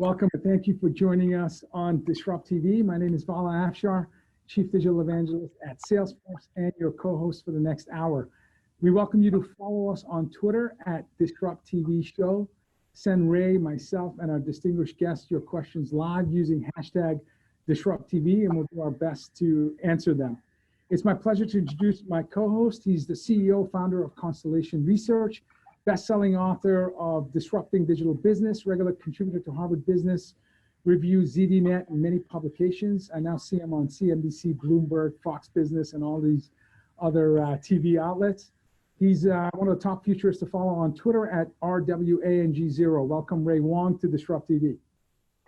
Welcome and thank you for joining us on DisrupTV. My name is Vala Afshar, Chief Digital Evangelist at Salesforce and your co-host for the next hour. We welcome you to follow us on Twitter at DisrupTV Show. Send Ray, myself, and our distinguished guests your questions live using hashtag DisrupTV, and we'll do our best to answer them. It's my pleasure to introduce my co-host. He's the CEO, founder of Constellation Research, best-selling author of Disrupting Digital Business, regular contributor to Harvard Business Review, ZDNet, and many publications. I now see him on CNBC, Bloomberg, Fox Business, and all these other TV outlets. He's one of the top futurists to follow on Twitter at RWANG0. Welcome, Ray Wang, to DisrupTV.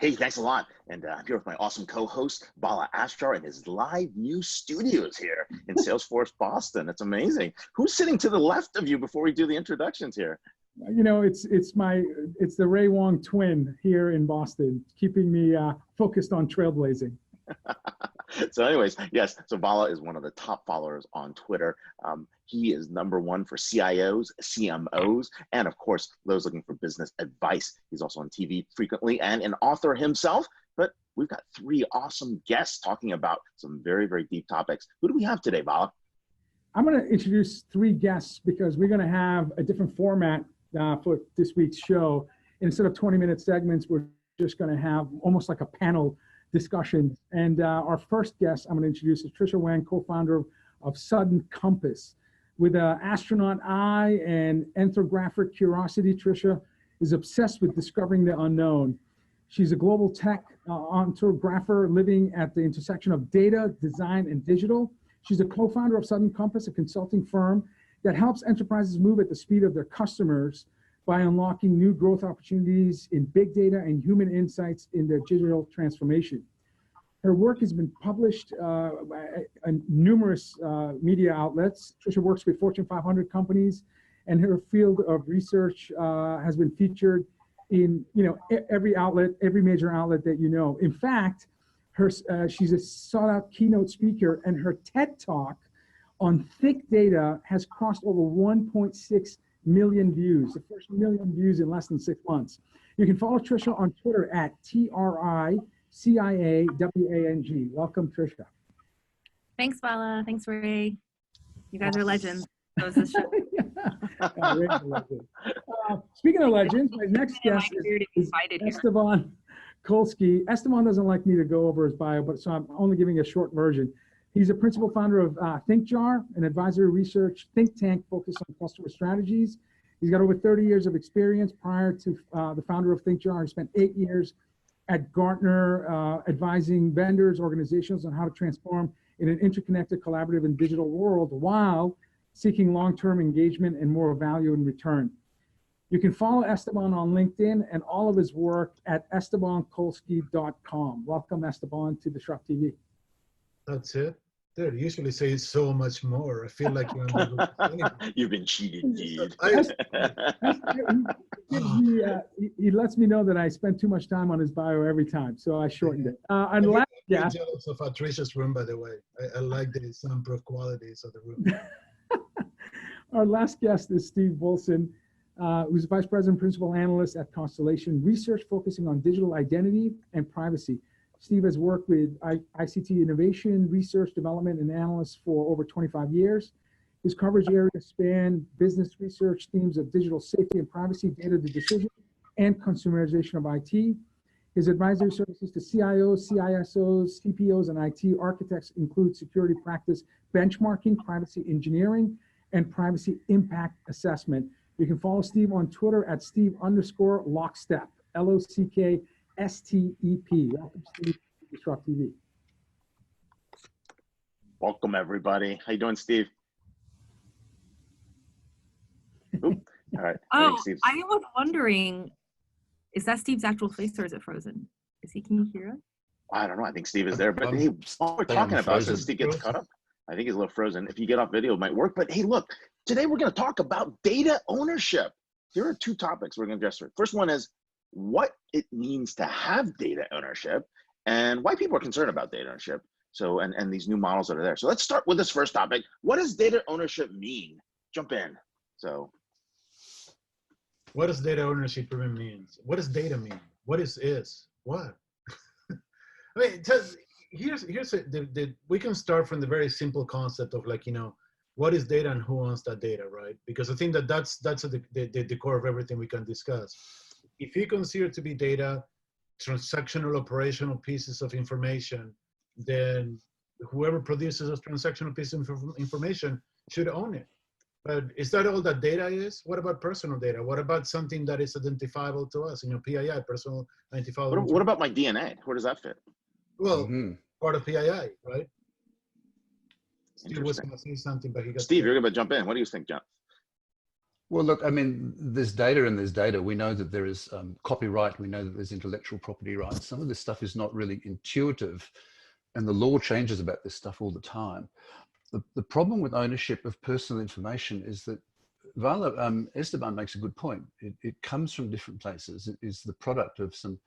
Hey, thanks a lot. And I'm here with my awesome co-host, Vala Afshar, in his live new studios here in Salesforce, Boston. It's amazing. Who's sitting to the left of you before we do the introductions here? You know, it's the Ray Wang twin here in Boston, keeping me focused on trailblazing. So anyways, yes, so Vala is one of the top followers on Twitter. He is #1 for CIOs, CMOs, and of course, those looking for business advice. He's also on TV frequently and an author himself, but we've got 3 awesome guests talking about some very, very deep topics. Who do we have today, Vala? I'm going to introduce 3 guests because we're going to have a different format for this week's show. Instead of 20-minute segments, we're just going to have almost like a panel discussion. And our first guest I'm going to introduce is Tricia Wang, co-founder of Sudden Compass. With an astronaut eye and ethnographic curiosity, Tricia is obsessed with discovering the unknown. She's a global tech ethnographer living at the intersection of data, design, and digital. She's a co-founder of Sudden Compass, a consulting firm that helps enterprises move at the speed of their customers by unlocking new growth opportunities in big data and human insights in their digital transformation. Her work has been published in numerous media outlets. Tricia works with Fortune 500 companies, and her field of research has been featured in every outlet, every major outlet that you know. In fact, she's a sought-out keynote speaker, and her TED Talk on thick data has crossed over 1.6 million views, the first million views in less than 6 months. You can follow Tricia on Twitter at TRICIAWANG. Welcome, Tricia. Thanks, Vala. Thanks, Ray. You guys are legends. Speaking of legends, my next guest is Esteban Kolsky. Esteban doesn't like me to go over his bio, so I'm only giving a short version. He's a principal founder of ThinkJar, an advisory research think tank focused on customer strategies. He's got over 30 years of experience. Prior to the founder of ThinkJar, he spent 8 years at Gartner advising vendors, organizations on how to transform in an interconnected, collaborative, and digital world while seeking long-term engagement and more value in return. You can follow Esteban on LinkedIn and all of his work at estebankolsky.com. Welcome, Esteban, to DisrupTV. That's it. Dude, you usually say so much more. I feel like you're You've been cheated, dude. He lets me know that I spend too much time on his bio every time, so I shortened it. I'm jealous of Tricia's room, by the way. I like the soundproof qualities of the room. Our last guest is Steve Wilson, who's Vice President, Principal Analyst at Constellation Research, focusing on digital identity and privacy. Steve has worked with ICT innovation, research, development, and analysts for over 25 years. His coverage areas span business research, themes of digital safety and privacy, data to decision, and consumerization of IT. His advisory services to CIOs, CISOs, CPOs, and IT architects include security practice benchmarking, privacy engineering, and privacy impact assessment. You can follow Steve on Twitter at Steve_Lockstep, LOCKSTEP. Welcome, Steve, to DisrupTV. Welcome, everybody. How you doing, Steve? Ooh, all right. Oh, I was wondering, is that Steve's actual face or is it frozen? Can you hear us? I don't know. I think Steve is there. But hey, what we're talking about, since Steve gets cut up, I think he's a little frozen. If you get off video, it might work. But hey, look, today we're going to talk about data ownership. Here are 2 topics we're going to address. First one is what it means to have data ownership and why people are concerned about data ownership. So, and these new models that are there. So let's start with this first topic. What does data ownership mean? Jump in. So what does data ownership even mean? What does data mean? What is? What? I mean, we can start from the very simple concept of like, what is data and who owns that data, right? Because I think that's the core of everything we can discuss. If you consider to be data transactional operational pieces of information, then whoever produces those transactional pieces of information should own it. But is that all that data is? What about personal data? What about something that is identifiable to us, PII, personal identifiable? What about my DNA? Where does that fit? Well, part of PII, right? Steve was going to say something, but he got Steve, you're going to jump in. What do you think, John? Well, look, I mean, there's data and there's data. We know that there is copyright. We know that there's intellectual property rights. Some of this stuff is not really intuitive, and the law changes about this stuff all the time. The problem with ownership of personal information is that Esteban makes a good point. It comes from different places. It is the product of some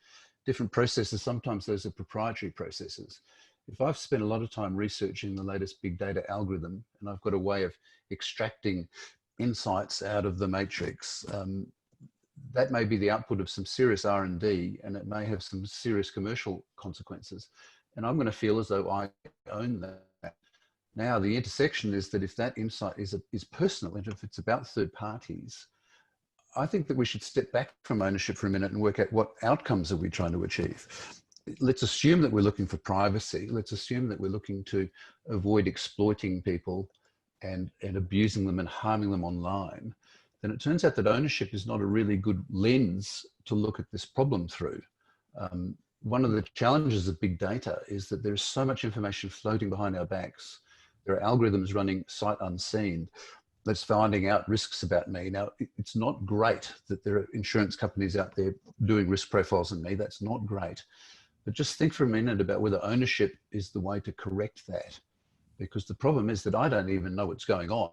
different processes. Sometimes those are proprietary processes. If I've spent a lot of time researching the latest big data algorithm, and I've got a way of extracting insights out of the matrix, that may be the output of some serious R&D, and it may have some serious commercial consequences. And I'm going to feel as though I own that. Now, the intersection is that if that insight is personal, and if it's about third parties, I think that we should step back from ownership for a minute and work out what outcomes are we trying to achieve. Let's assume that we're looking for privacy. Let's assume that we're looking to avoid exploiting people and abusing them and harming them online. Then it turns out that ownership is not a really good lens to look at this problem through. One of the challenges of big data is that there's so much information floating behind our backs. There are algorithms running sight unseen that's finding out risks about me. Now, it's not great that there are insurance companies out there doing risk profiles on me. That's not great. But just think for a minute about whether ownership is the way to correct that. Because the problem is that I don't even know what's going on.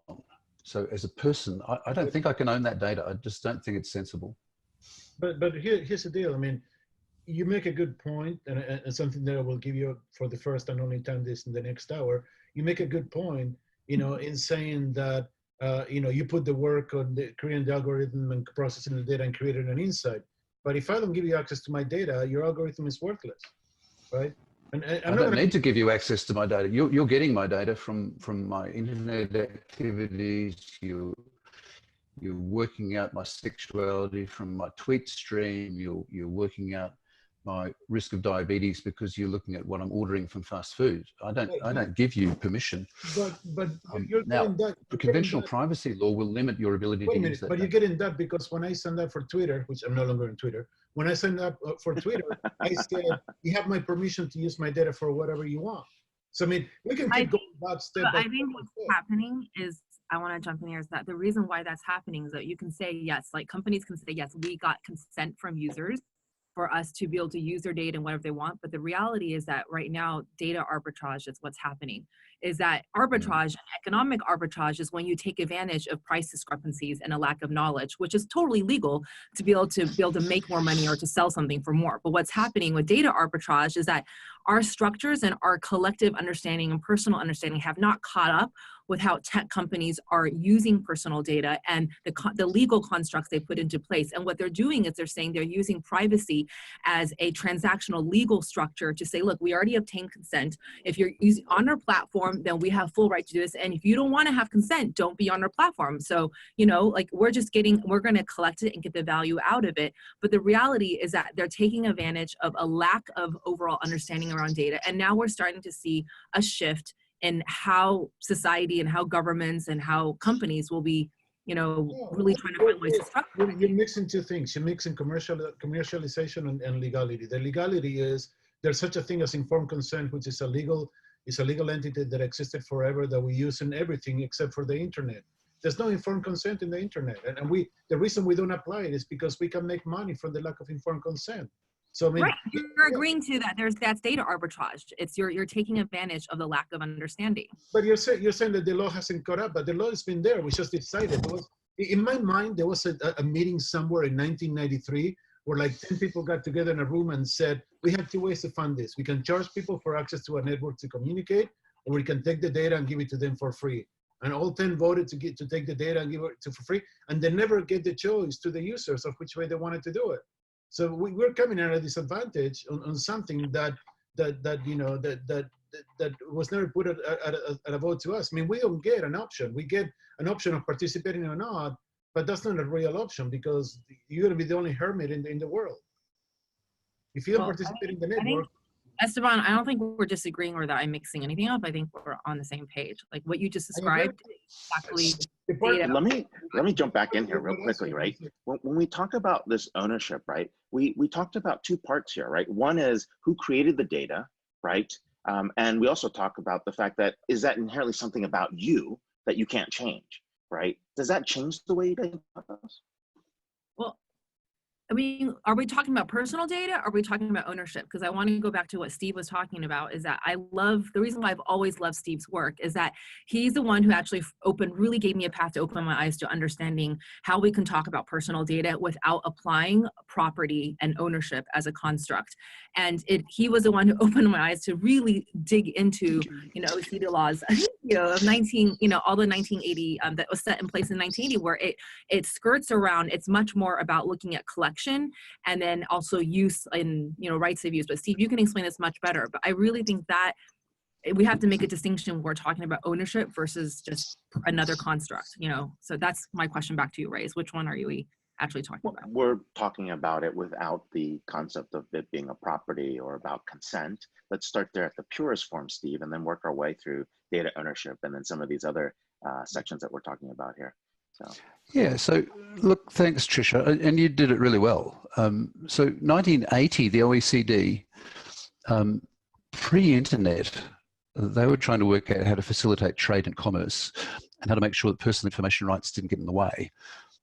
So as a person, I don't think I can own that data. I just don't think it's sensible. But here's the deal. I mean, you make a good point, and something that I will give you for the first and only time this in the next hour. You make a good point, in saying that, you put the work on creating the algorithm and processing the data and creating an insight. But if I don't give you access to my data, your algorithm is worthless, right? And I don't need to give you access to my data. You're getting my data from my internet activities. You're working out my sexuality from my tweet stream. You're working out my risk of diabetes because you're looking at what I'm ordering from fast food. I don't give you permission. But you're now, getting that. The conventional privacy law will limit your ability to use that. But you're getting that because when I signed up for Twitter, which I'm no longer on Twitter, when I signed up for Twitter, I said, you have my permission to use my data for whatever you want. So, I mean, we can keep going about step by step. I think what's happening is, I want to jump in here, is that the reason why that's happening is that you can say, yes, like companies can say, yes, we got consent from users for us to be able to use their data and whatever they want. But the reality is that right now, data arbitrage is what's happening. Is that arbitrage, economic arbitrage, is when you take advantage of price discrepancies and a lack of knowledge, which is totally legal to be able to make more money or to sell something for more. But what's happening with data arbitrage is that our structures and our collective understanding and personal understanding have not caught up with how tech companies are using personal data and the legal constructs they put into place. And what they're doing is they're saying they're using privacy as a transactional legal structure to say, look, we already obtained consent. If you're using on our platform, then we have full right to do this. And if you don't want to have consent, don't be on our platform. So, like we're going to collect it and get the value out of it. But the reality is that they're taking advantage of a lack of overall understanding around data. And now we're starting to see a shift in how society and how governments and how companies will be, really trying to find ways to structure. You're mixing two things. You're mixing commercialization and legality. The legality is there's such a thing as informed consent, which is a legal entity that existed forever that we use in everything except for the internet. There's no informed consent in the internet, and the reason we don't apply it is because we can make money from the lack of informed consent. So I mean, right, you're agreeing to that. That's data arbitrage. It's you're taking advantage of the lack of understanding. But you're saying that the law hasn't caught up, but the law has been there. We just decided. In my mind, there was a meeting somewhere in 1993 where like 10 people got together in a room and said, we have two ways to fund this. We can charge people for access to a network to communicate, or we can take the data and give it to them for free. And all 10 voted to take the data and give it for free, and they never get the choice to the users of which way they wanted to do it. So we're coming at a disadvantage on something that was never put at a vote to us. I mean, we don't get an option. We get an option of participating or not, but that's not a real option because you're going to be the only hermit in the world. If you don't participate in the network. Esteban, I don't think we're disagreeing or that I'm mixing anything up. I think we're on the same page. Like what you just described, exactly. Let me jump back in here real quickly, right? When we talk about this ownership, right, we talked about two parts here, right? One is who created the data, right? And we also talk about the fact that is that inherently something about you that you can't change, right? Does that change the way you think about this? Well, I mean, are we talking about personal data? Or are we talking about ownership? Because I want to go back to what Steve was talking about is that the reason why I've always loved Steve's work is that he's the one who actually really gave me a path to open my eyes to understanding how we can talk about personal data without applying property and ownership as a construct. And he was the one who opened my eyes to really dig into, OECD laws, of all the 1980 that was set in place in 1980, where it skirts around, it's much more about looking at collection and then also use and rights of use. But Steve, you can explain this much better. But I really think that we have to make a distinction when we're talking about ownership versus just another construct. So that's my question back to you, Ray. Is which one are you actually talking about? We're talking about it without the concept of it being a property or about consent. Let's start there at the purest form, Steve, and then work our way through data ownership and then some of these other sections that we're talking about here. Yeah, so look, thanks, Tricia, and you did it really well. So 1980, the OECD, pre-internet, they were trying to work out how to facilitate trade and commerce and how to make sure that personal information rights didn't get in the way.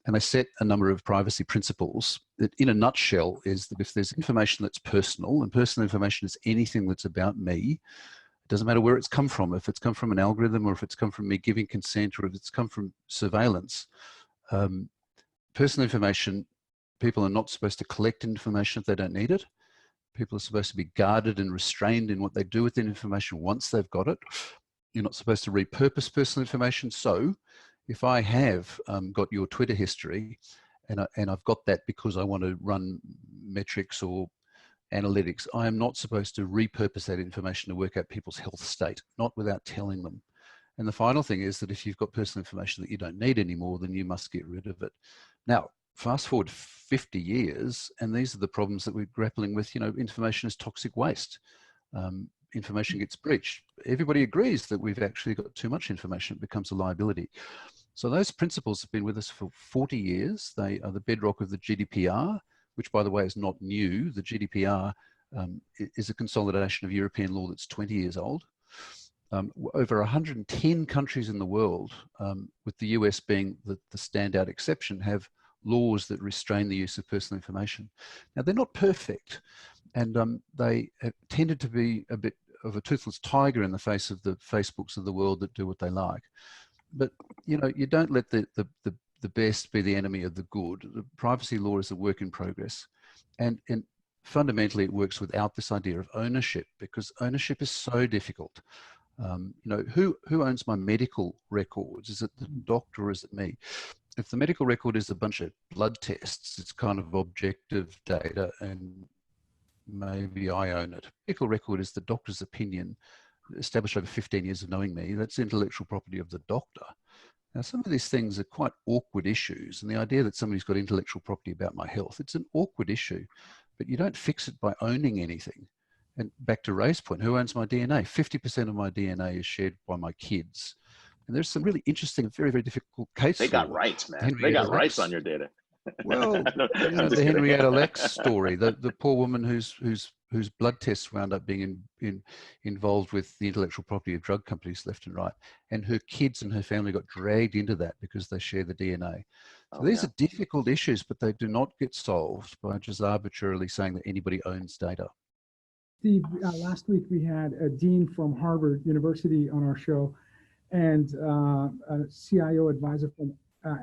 And they set a number of privacy principles that, in a nutshell, is that if there's information that's personal, and personal information is anything that's about me, it doesn't matter where it's come from, if it's come from an algorithm or if it's come from me giving consent or if it's come from surveillance. Personal information, people are not supposed to collect information if they don't need it. People are supposed to be guarded and restrained in what they do with the information once they've got it. You're not supposed to repurpose personal information. So if I have got your Twitter history and I've got that because I want to run metrics or analytics, I am not supposed to repurpose that information to work out people's health state, not without telling them. And the final thing is that if you've got personal information that you don't need anymore, then you must get rid of it. Now, fast forward 50 years, and these are the problems that we're grappling with. Information is toxic waste. Information gets breached. Everybody agrees that we've actually got too much information. It becomes a liability. So those principles have been with us for 40 years. They are the bedrock of the GDPR, which, by the way, is not new. The GDPR is a consolidation of European law that's 20 years old. Over 110 countries in the world, with the US being the standout exception, have laws that restrain the use of personal information. Now, they're not perfect, and they have tended to be a bit of a toothless tiger in the face of the Facebooks of the world that do what they like. But, you don't let the best be the enemy of the good. The privacy law is a work in progress. And fundamentally, it works without this idea of ownership, because ownership is so difficult. Who owns my medical records? Is it the doctor or is it me? If the medical record is a bunch of blood tests, it's kind of objective data and maybe I own it. Medical record is the doctor's opinion established over 15 years of knowing me. That's intellectual property of the doctor. Now, some of these things are quite awkward issues, and the idea that somebody's got intellectual property about my health, it's an awkward issue, but you don't fix it by owning anything. And back to Ray's point, who owns my DNA? 50% of my DNA is shared by my kids. And there's some really interesting, very, very difficult cases. They got rights, man. They got rights on your data. Well, the Henrietta Lacks story, the poor woman whose blood tests wound up being involved with the intellectual property of drug companies left and right, and her kids and her family got dragged into that because they share the DNA. So these are difficult issues, but they do not get solved by just arbitrarily saying that anybody owns data. Steve, last week we had a dean from Harvard University on our show and a CIO advisor from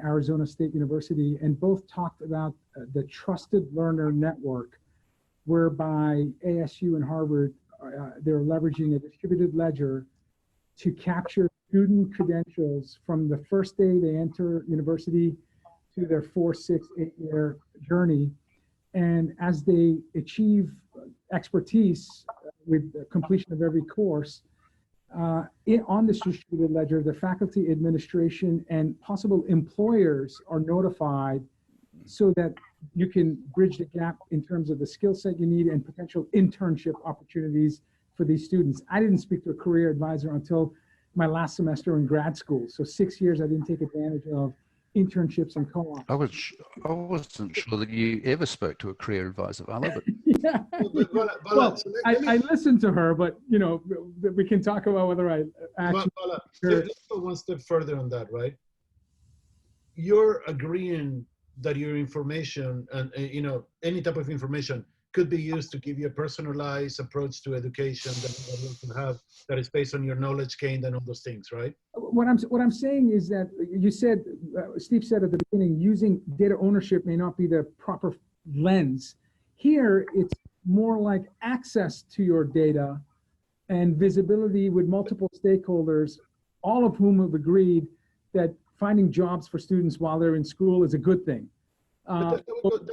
Arizona State University, and both talked about the Trusted Learner Network, whereby ASU and Harvard, they're leveraging a distributed ledger to capture student credentials from the first day they enter university to their 4, 6, 8 year journey. And as they achieve expertise with the completion of every course, on this distributed ledger, the faculty, administration, and possible employers are notified so that you can bridge the gap in terms of the skill set you need and potential internship opportunities for these students. I didn't speak to a career advisor until my last semester in grad school. So 6 years I didn't take advantage of internships and co-ops. I wasn't sure that you ever spoke to a career advisor, Vala, but Yeah. Well, I listened to her, but you know, we can talk about whether I actually. Let's go one step further on that, right? You're agreeing that your information and you know, any type of information could be used to give you a personalized approach to education that you can have, that is based on your knowledge gained and all those things, right? What I'm saying is that you said, Steve said at the beginning, using data ownership may not be the proper lens. Here, it's more like access to your data and visibility with multiple stakeholders, all of whom have agreed that finding jobs for students while they're in school is a good thing. That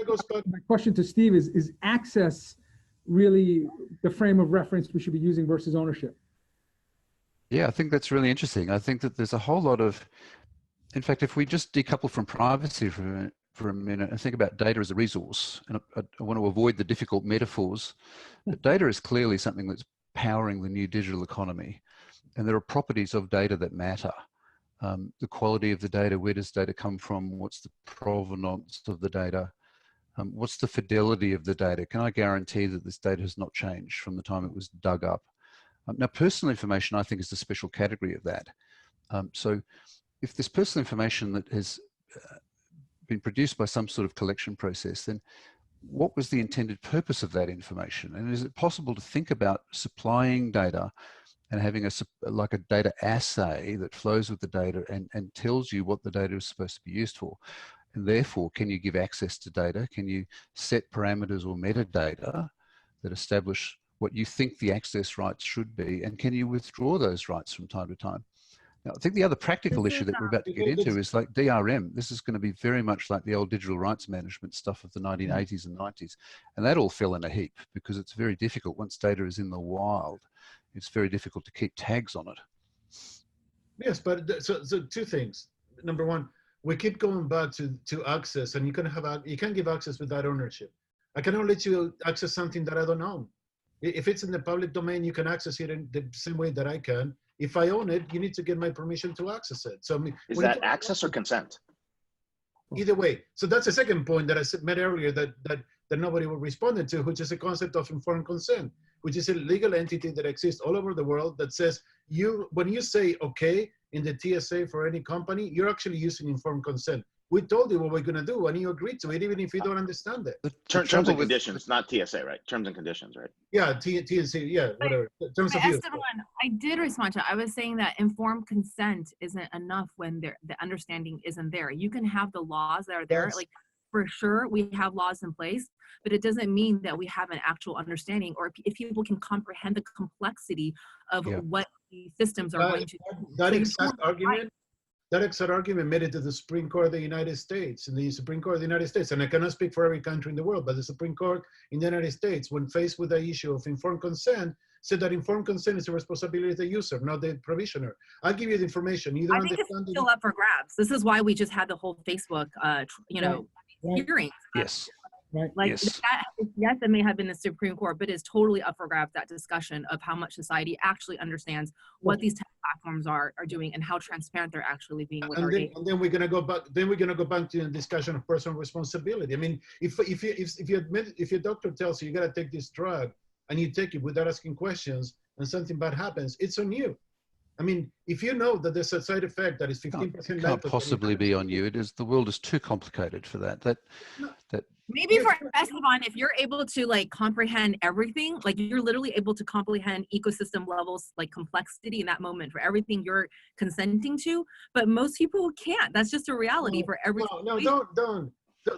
goes back. My question to Steve is access really the frame of reference we should be using versus ownership? Yeah, I think that's really interesting. I think that there's a whole lot of, in fact, if we just decouple from privacy for a minute and think about data as a resource, and I want to avoid the difficult metaphors, but data is clearly something that's powering the new digital economy. And there are properties of data that matter. The quality of the data, where does data come from? What's the provenance of the data? What's the fidelity of the data? Can I guarantee that this data has not changed from the time it was dug up? Now, personal information, I think, is the special category of that. So if there's personal information that has been produced by some sort of collection process, then what was the intended purpose of that information? And is it possible to think about supplying data and having like a data assay that flows with the data and tells you what the data is supposed to be used for? And therefore, can you give access to data? Can you set parameters or metadata that establish what you think the access rights should be? And can you withdraw those rights from time to time? Now, I think the other practical issue that we're about to get into is like DRM. This is going to be very much like the old digital rights management stuff of the 1980s and 90s. And that all fell in a heap because it's very difficult. Once data is in the wild, it's very difficult to keep tags on it. Yes, but so two things. Number one, we keep going back to access, and you can give access without ownership. I cannot let you access something that I don't own. If it's in the public domain, you can access it in the same way that I can. If I own it, you need to get my permission to access it. So is that access or consent? Either way. So that's the second point that I made earlier that nobody responded to, which is the concept of informed consent, which is a legal entity that exists all over the world that says when you say okay in the TSA for any company, you're actually using informed consent. We told you what we're going to do, and you agreed to it, even if you don't understand it. Terms and conditions, not TSA, right? Terms and conditions, right? Yeah, TSA, yeah, whatever. Terms of use. Esteban, I did respond to it. I was saying that informed consent isn't enough when the understanding isn't there. You can have the laws that are there, Yes. like for sure we have laws in place, but it doesn't mean that we have an actual understanding, or if people can comprehend the complexity of what these systems are going to do. That exact argument made it to the Supreme Court of the United States, and the Supreme Court of the United States, and I cannot speak for every country in the world, but the Supreme Court in the United States, when faced with the issue of informed consent, said that informed consent is the responsibility of the user, not the provisioner. I'll give you the information. You don't I think understand it's still up for grabs. This is why we just had the whole Facebook, hearings. Yes. Right. Like Yes. yes, it may have been the Supreme Court, but it's totally up for grabs, that discussion of how much society actually understands what these tech platforms are doing and how transparent they're actually being with our data. And then we're gonna go back. Then we're gonna go back to the discussion of personal responsibility. I mean, if your doctor tells you gotta take this drug and you take it without asking questions, and something bad happens, it's on you. I mean, if you know that there's a side effect that is 15% Can't possibly be on you. The world is too complicated for that. Maybe for Esteban, if you're able to like comprehend everything, like you're literally able to comprehend ecosystem levels, like complexity in that moment for everything you're consenting to, but most people can't. That's just a reality for every. No,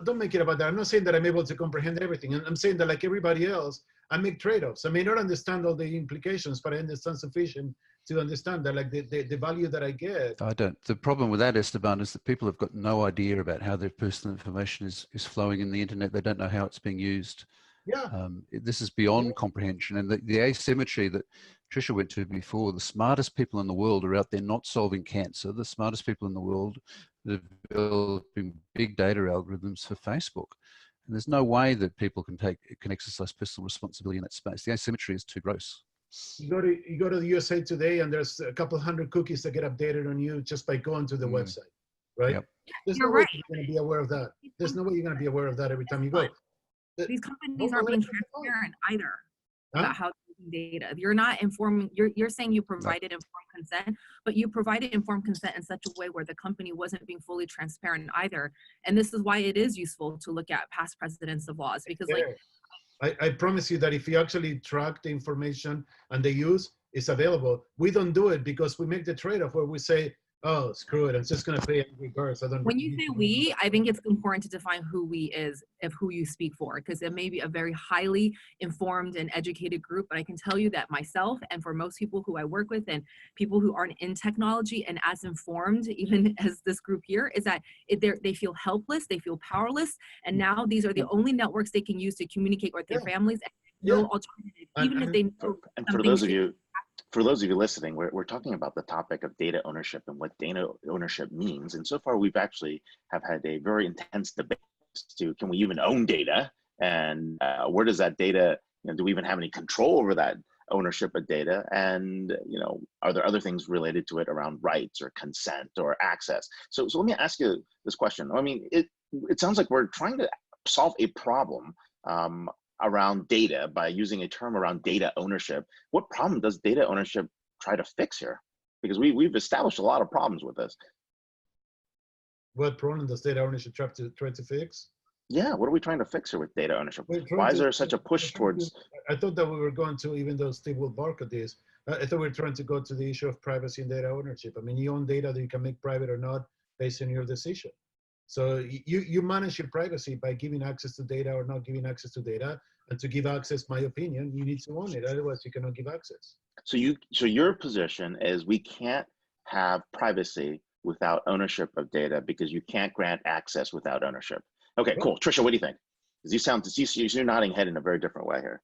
don't make it about that. I'm not saying that I'm able to comprehend everything. I'm saying that like everybody else, I make trade-offs. I may not understand all the implications, but I understand sufficient to understand that like the value that I get. I don't. The problem with that, Esteban, is that people have got no idea about how their personal information is flowing in the internet. They don't know how it's being used. Yeah. This is beyond comprehension. And the asymmetry that Tricia went to before, the smartest people in the world are out there not solving cancer. The smartest people in the world are developing big data algorithms for Facebook. And there's no way that people can exercise personal responsibility in that space. The asymmetry is too gross. You go to the USA Today, and there's a couple hundred cookies that get updated on you just by going to the website, right? Yep. There's You're no way right. you're going to be aware of that. There's no way you're going to be aware of that every time you go. These companies aren't being transparent either about how they're using data. You're not informing, you're saying you provided informed consent, but you provided informed consent in such a way where the company wasn't being fully transparent either. And this is why it is useful to look at past precedents of laws, because like, I promise you that if you actually track the information and the use is available, we don't do it because we make the trade-off where we say, oh, screw it, I'm just going to pay Angry Birds. When you say we, I think it's important to define who we is, of who you speak for, because it may be a very highly informed and educated group, but I can tell you that myself and for most people who I work with and people who aren't in technology and as informed, even as this group here, is that they feel helpless, they feel powerless, and now these are the only networks they can use to communicate with their families, and no alternative, even if they know. And for those of you listening, we're talking about the topic of data ownership and what data ownership means. And so far, we've actually have had a very intense debate as to can we even own data, and where does that data, do we even have any control over that ownership of data? And are there other things related to it around rights or consent or access? So let me ask you this question. I mean, it sounds like we're trying to solve a problem around data by using a term around data ownership. What problem does data ownership try to fix here? Because we've established a lot of problems with this. What problem does data ownership try to fix? Yeah, what are we trying to fix here with data ownership? Why is there such a push towards? I thought that we were going to, even though Steve will bark at this, I thought we were trying to go to the issue of privacy and data ownership. I mean, you own data that you can make private or not based on your decision. So you manage your privacy by giving access to data or not giving access to data. And to give access, my opinion, you need to own it. Otherwise, you cannot give access. So your position is we can't have privacy without ownership of data because you can't grant access without ownership. Okay, cool. Tricia, what do you think? Because you're nodding head in a very different way here.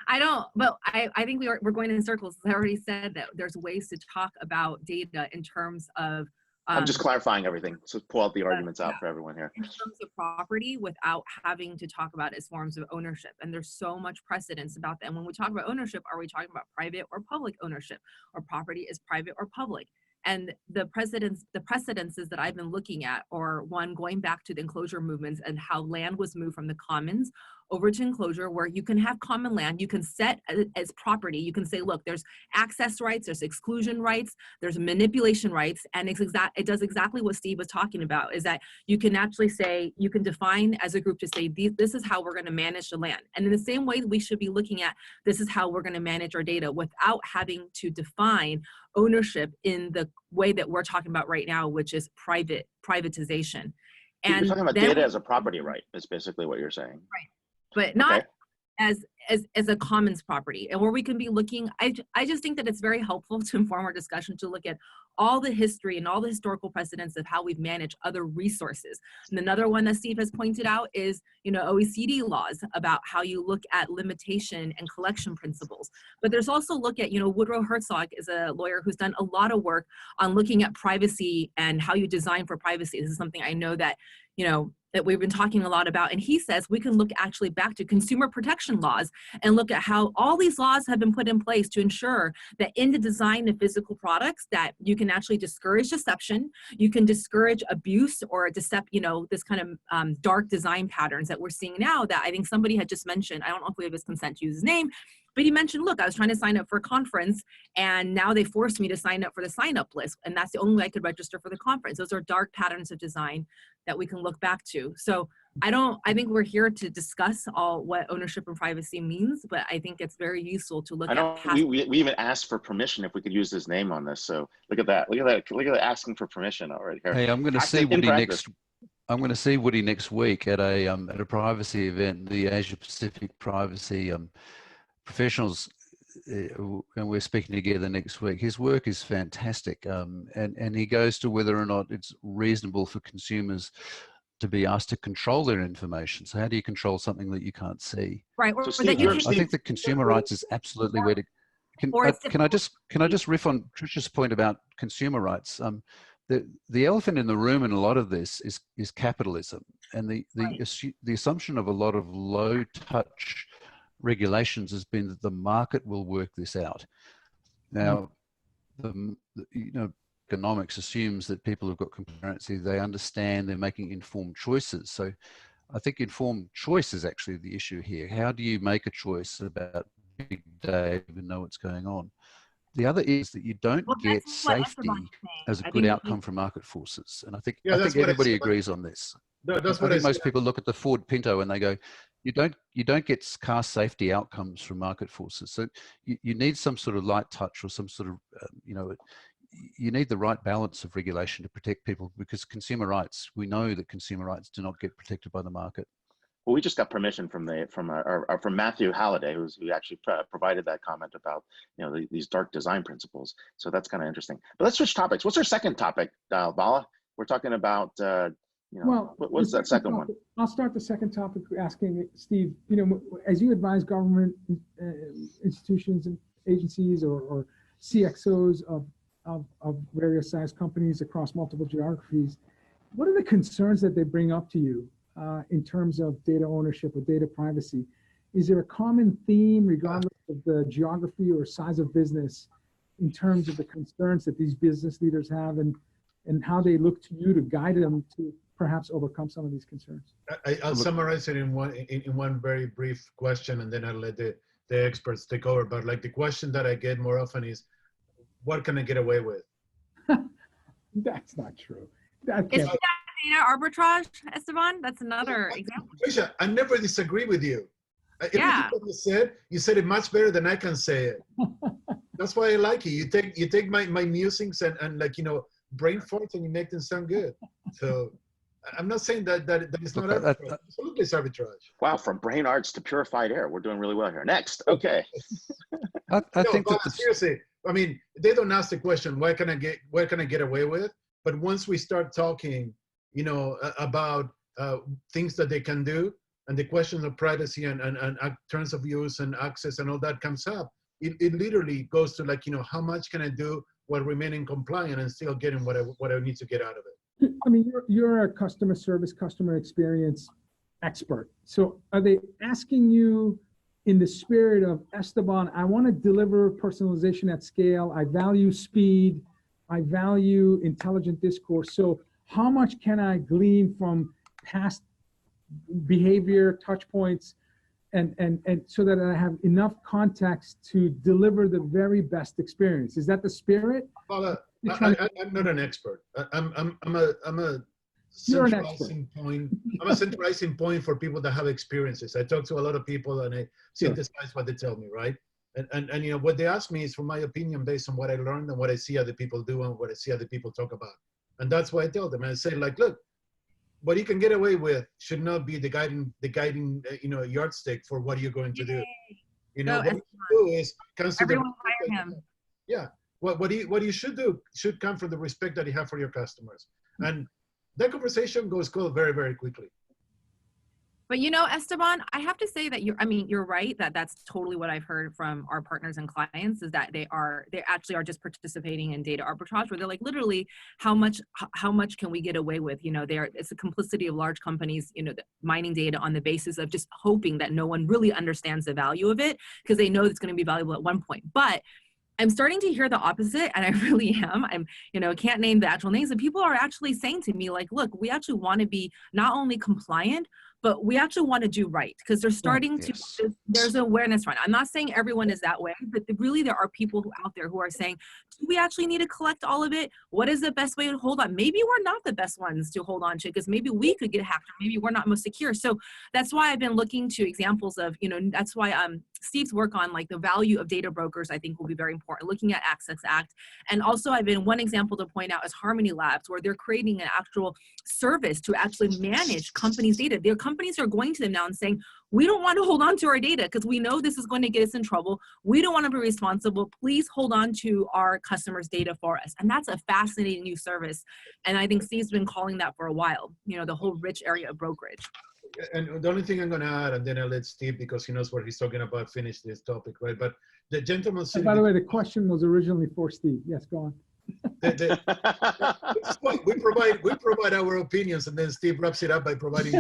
I don't, but I think we're going in circles. I already said that there's ways to talk about data in terms of I'm just clarifying everything. So pull out the arguments out for everyone here. In terms of property without having to talk about it as forms of ownership. And there's so much precedence about that. And when we talk about ownership, are we talking about private or public ownership? Or property is private or public? And the precedences that I've been looking at are one, going back to the enclosure movements and how land was moved from the commons over to enclosure, where you can have common land, you can set as property, you can say, look, there's access rights, there's exclusion rights, there's manipulation rights, and it does exactly what Steve was talking about, is that you can actually say, you can define as a group to say, this is how we're gonna manage the land. And in the same way, we should be looking at, this is how we're gonna manage our data without having to define ownership in the way that we're talking about right now, which is privatization. And you're talking about data as a property right, is basically what you're saying. Right. But not as a commons property, and where we can be looking, I just think that it's very helpful to inform our discussion to look at all the history and all the historical precedents of how we've managed other resources. And another one that Steve has pointed out is, OECD laws about how you look at limitation and collection principles. But there's also look at, Woodrow Herzog is a lawyer who's done a lot of work on looking at privacy and how you design for privacy. This is something I know that, that we've been talking a lot about. And he says we can look actually back to consumer protection laws and look at how all these laws have been put in place to ensure that in the design of physical products that you can actually discourage deception, you can discourage abuse or this kind of dark design patterns that we're seeing now that I think somebody had just mentioned. I don't know if we have his consent to use his name, but he mentioned, look, I was trying to sign up for a conference and now they forced me to sign up for the sign up list. And that's the only way I could register for the conference. Those are dark patterns of design that we can look back to. So I think we're here to discuss all what ownership and privacy means, but I think it's very useful to look at past. We even asked for permission if we could use his name on this. So look at that. Look at that asking for permission already here. Hey, I'm going to see what he I'm going to see Woody next week at a privacy event, the Asia Pacific Privacy Professionals, and we're speaking together next week. His work is fantastic, and he goes to whether or not it's reasonable for consumers to be asked to control their information. So how do you control something that you can't see? Right. So Steve, I think that consumer rights is absolutely where to. Can I just riff on Tricia's point about consumer rights? The elephant in the room in a lot of this is capitalism, and the assumption of a lot of low touch regulations has been that the market will work this out. Now, economics assumes that people who've got concurrency, they understand, they're making informed choices. So I think informed choice is actually the issue here. How do you make a choice about big data and know what's going on? The other is that you don't get safety as a good outcome from market forces. And I think everybody agrees on this. That's I think most people look at the Ford Pinto and they go, you don't get car safety outcomes from market forces. So you need some sort of light touch or some sort of, you need the right balance of regulation to protect people, because consumer rights, we know that consumer rights do not get protected by the market. Well, we just got permission from Matthew Halliday, who actually provided that comment about these dark design principles. So that's kind of interesting. But let's switch topics. What's our second topic, Vala? We're talking about what's that second one? I'll start the second topic asking Steve. As you advise government institutions and agencies or CXOs of various size companies across multiple geographies, what are the concerns that they bring up to you? In terms of data ownership or data privacy? Is there a common theme regardless of the geography or size of business in terms of the concerns that these business leaders have and how they look to you to guide them to perhaps overcome some of these concerns? I'll summarize it in one very brief question, and then I'll let the experts take over. But like the question that I get more often is, what can I get away with? That's not true. Isn't that data arbitrage, Esteban? That's another example. Tricia, I never disagree with you. Yeah. Everything you said it much better than I can say it. That's why I like you. You take my musings and brain farts and you make them sound good. So I'm not saying that it's not arbitrage. Absolutely, it's arbitrage. Wow, from brain arts to purified air, we're doing really well here. Next, okay. I think that seriously, I mean, they don't ask the question, what can I get away with? But once we start talking, about things that they can do, and the questions of privacy and terms of use and access and all that comes up, it literally goes to how much can I do while remaining compliant and still getting what I need to get out of it. I mean, you're a customer service, customer experience expert. So are they asking you in the spirit of, Esteban, I want to deliver personalization at scale. I value speed. I value intelligent discourse. So how much can I glean from past behavior, touch points, and so that I have enough context to deliver the very best experience? Is that the spirit? Well, I'm not an expert. I'm a centralizing point. I'm a centralizing point for people that have experiences. I talk to a lot of people and I synthesize what they tell me, right? And what they ask me is for my opinion based on what I learned and what I see other people do and what I see other people talk about. And that's why I tell them. I say, look, what you can get away with should not be the guiding yardstick for what you're going to do. What you do is everyone hire him. Yeah. What you should do should come from the respect that you have for your customers. And that conversation goes cold very, very quickly. But Esteban, I have to say that you're right that that's totally what I've heard from our partners and clients, is that they actually are just participating in data arbitrage, where they're like, literally, how much can we get away with? It's a complicity of large companies, mining data on the basis of just hoping that no one really understands the value of it, because they know it's going to be valuable at one point. But I'm starting to hear the opposite, and I really am. Can't name the actual names, and people are actually saying to me, like, look, we actually want to be not only compliant, but we actually want to do right because they're starting to, yes. there's an awareness run. I'm not saying everyone is that way, but really there are people out there who are saying, do we actually need to collect all of it? What is the best way to hold on? Maybe we're not the best ones to hold on to because maybe we could get hacked or maybe we're not most secure. So that's why I've been looking to examples of, that's why Steve's work on like the value of data brokers, I think will be very important, looking at Access Act. And also I've been, one example to point out is Harmony Labs, where they're creating an actual service to actually manage companies' data. Their companies are going to them now and saying, we don't want to hold on to our data because we know this is going to get us in trouble. We don't want to be responsible. Please hold on to our customers' data for us. And that's a fascinating new service. And I think Steve's been calling that for a while, the whole rich area of brokerage. And the only thing I'm going to add, and then I'll let Steve, because he knows what he's talking about, finish this topic, right? But the gentleman And by the way, the question was originally for Steve. Yes, go on. We provide our opinions, and then Steve wraps it up by providing.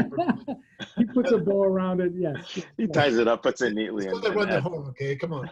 He puts a bow around it. Yes. He ties it up, puts it neatly. It's run the horn, okay? Come on.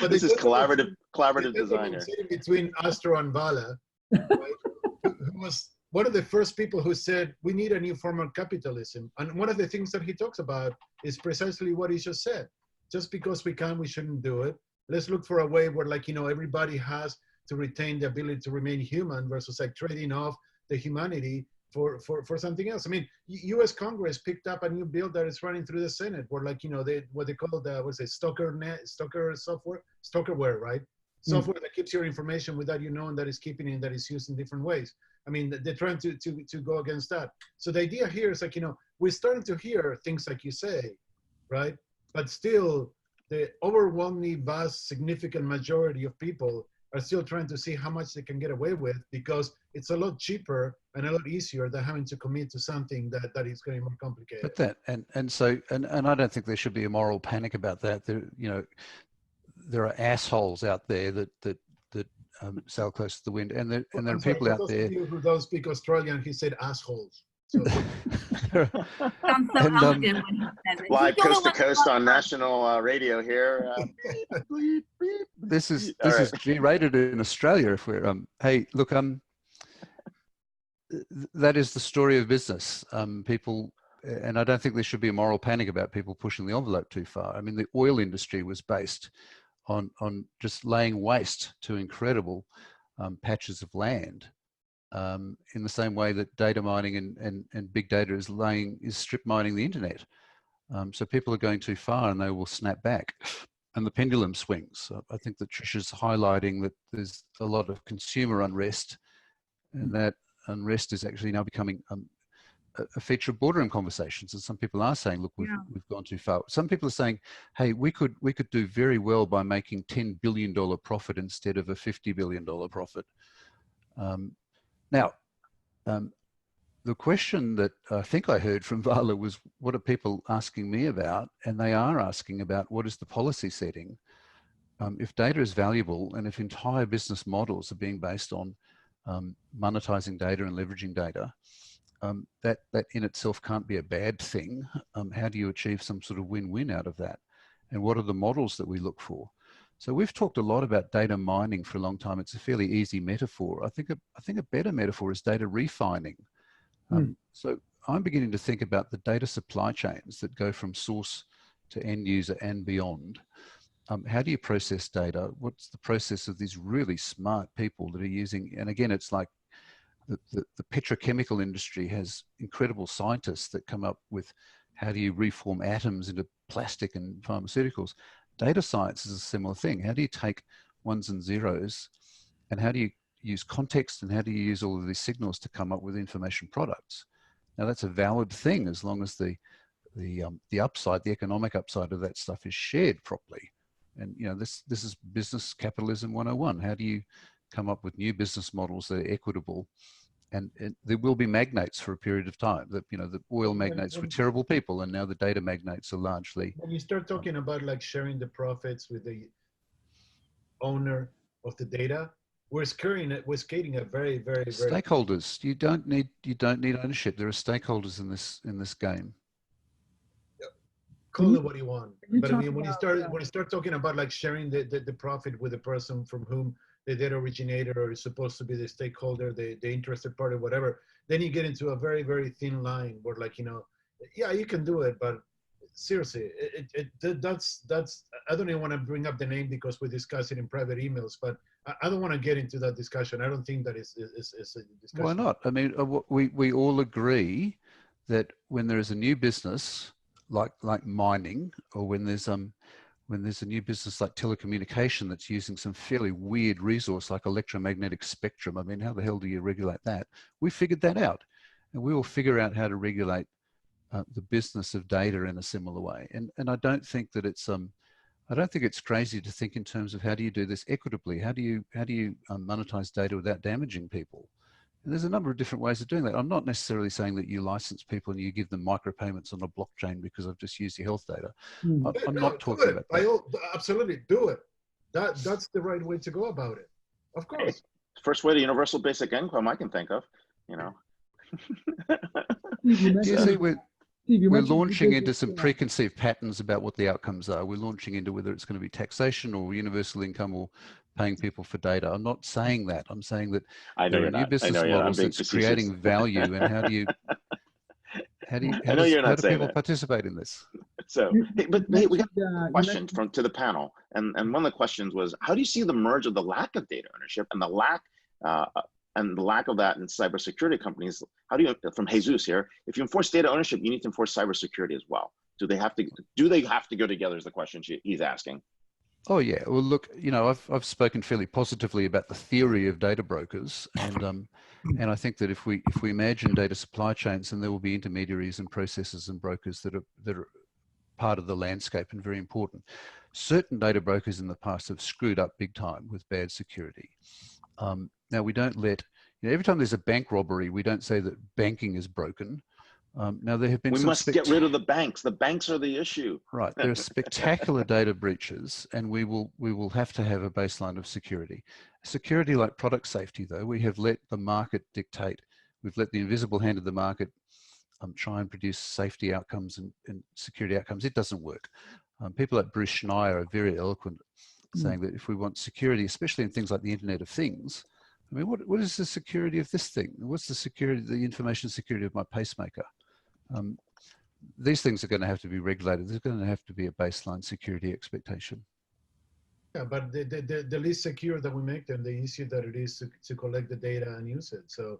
But this is collaborative designer between Astro and Vala, right? Who was one of the first people who said we need a new form of capitalism, and one of the things that he talks about is precisely what he just said. Just because we can, we shouldn't do it. Let's look for a way where, everybody has to retain the ability to remain human versus trading off the humanity for something else. I mean, U.S. Congress picked up a new bill that is running through the Senate, where what they call stalkerware, right? Software that keeps your information without you knowing that it's keeping it and that is used in different ways. I mean, they're trying to go against that. So the idea here is we're starting to hear things like you say, right? But still, the overwhelmingly vast, significant majority of people are still trying to see how much they can get away with because it's a lot cheaper and a lot easier than having to commit to something that is getting more complicated. But that, and I don't think there should be a moral panic about that. There are assholes out there that sail close to the wind, and there are people out there who don't speak Australian. He said assholes. So. Sounds so elegant when he says it. Live coast to coast on national radio here. Bleep, bleep. This is G-rated in Australia. If we're hey, look, that is the story of business. People, and I don't think there should be a moral panic about people pushing the envelope too far. I mean, the oil industry was based on just laying waste to incredible patches of land. In the same way that data mining and big data is strip mining the internet. So people are going too far and they will snap back and the pendulum swings. I think that Tricia's highlighting that there's a lot of consumer unrest, and that unrest is actually now becoming a feature of boardroom conversations. And some people are saying, look, we've gone too far. Some people are saying, hey, we could do very well by making $10 billion profit instead of a $50 billion profit. Now, the question that I think I heard from Vala was, what are people asking me about? And they are asking about what is the policy setting? If data is valuable and if entire business models are being based on monetizing data and leveraging data, that in itself can't be a bad thing. How do you achieve some sort of win-win out of that? And what are the models that we look for? So we've talked a lot about data mining for a long time. It's a fairly easy metaphor. I think a better metaphor is data refining. So I'm beginning to think about the data supply chains that go from source to end user and beyond. How do you process data? What's the process of these really smart people that are using? And again, it's like the petrochemical industry has incredible scientists that come up with how do you reform atoms into plastic and pharmaceuticals. Data science is a similar thing. How do you take ones and zeros, and how do you use context, and how do you use all of these signals to come up with information products? Now that's a valid thing as long as the upside, the economic upside of that stuff is shared properly. And this is business capitalism 101. How do you come up with new business models that are equitable? And there will be magnates for a period of time. That the oil magnates were terrible people, and now the data magnates are largely. When you start talking about sharing the profits with the owner of the data, we're skating a very, very, very stakeholders. You don't need ownership. There are stakeholders in this game. Call it what you want, but I mean, when you start talking about sharing the profit with the person from whom the data originator is supposed to be the stakeholder, the interested party, whatever, then you get into a very, very thin line where yeah, you can do it, but seriously, that's I don't even want to bring up the name because we discuss it in private emails, but I don't want to get into that discussion. I don't think that is a discussion. Why not? I mean, we all agree that when there is a new business like mining, or when there's a new business like telecommunication that's using some fairly weird resource like electromagnetic spectrum, I mean, how the hell do you regulate that? We figured that out, and we will figure out how to regulate the business of data in a similar way. And I don't think that it's I don't think it's crazy to think in terms of how do you do this equitably? How do you monetize data without damaging people? And there's a number of different ways of doing that. I'm not necessarily saying that you license people and you give them micropayments on a blockchain because I've just used your health data. I'm not talking about that. Absolutely, do it. That's the right way to go about it. Of course. Hey, first way to universal basic income I can think of, you know. We're launching into some preconceived patterns about what the outcomes are. We're launching into whether it's going to be taxation or universal income or paying people for data. I'm not saying that. I'm saying that there are new business models that's creating value, and how do people participate in this? So, but we got a question to the panel, and one of the questions was, how do you see the merge of the lack of data ownership and the lack of that in cybersecurity companies? How do you, from Jesus here, if you enforce data ownership, you need to enforce cybersecurity as well. Do they have to go together is the question he's asking. Oh yeah, well look, you know, I've spoken fairly positively about the theory of data brokers, and I think that if we imagine data supply chains, then there will be intermediaries and processors and brokers that are part of the landscape and very important. Certain data brokers in the past have screwed up big time with bad security. Now we don't every time there's a bank robbery, we don't say that banking is broken. Now there have been we must get rid of the banks. The banks are the issue. Right. There are spectacular data breaches, and we will have to have a baseline of security. Security, like product safety, though, we have let the market dictate. We've let the invisible hand of the market try and produce safety outcomes and security outcomes. It doesn't work. People like Bruce Schneier are very eloquent, saying that if we want security, especially in things like the Internet of Things, I mean, what is the security of this thing? What's the information security of my pacemaker? These things are going to have to be regulated. There's going to have to be a baseline security expectation. Yeah, but the least secure that we make them, the easier that it is to collect the data and use it. So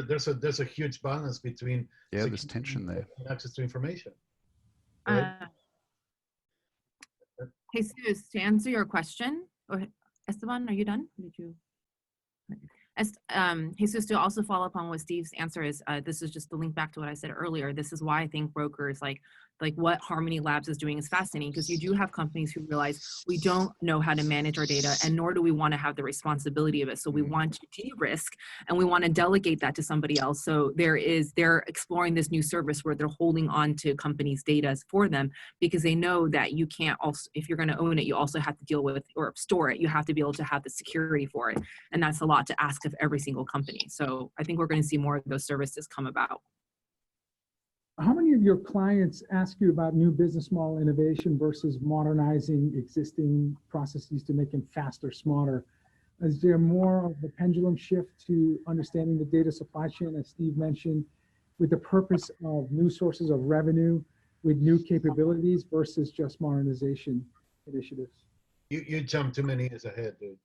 there's a huge balance between there's tension there and access to information. Right? Jesus, to answer your question, or Esteban, are you done? Did you? Jesus, to also follow up on what Steve's answer is, this is just the link back to what I said earlier. This is why I think brokers like what Harmony Labs is doing is fascinating, because you do have companies who realize we don't know how to manage our data, and nor do we want to have the responsibility of it. So we want to de-risk, and we want to delegate that to somebody else. So they're exploring this new service where they're holding on to companies' data for them, because they know that you can't also, if you're going to own it, you also have to deal with or store it. You have to be able to have the security for it. And that's a lot to ask of every single company. So I think we're going to see more of those services come about. How many of your clients ask you about new business model innovation versus modernizing existing processes to make them faster, smarter? Is there more of the pendulum shift to understanding the data supply chain, as Steve mentioned, with the purpose of new sources of revenue, with new capabilities versus just modernization initiatives? You jump too many years ahead, dude.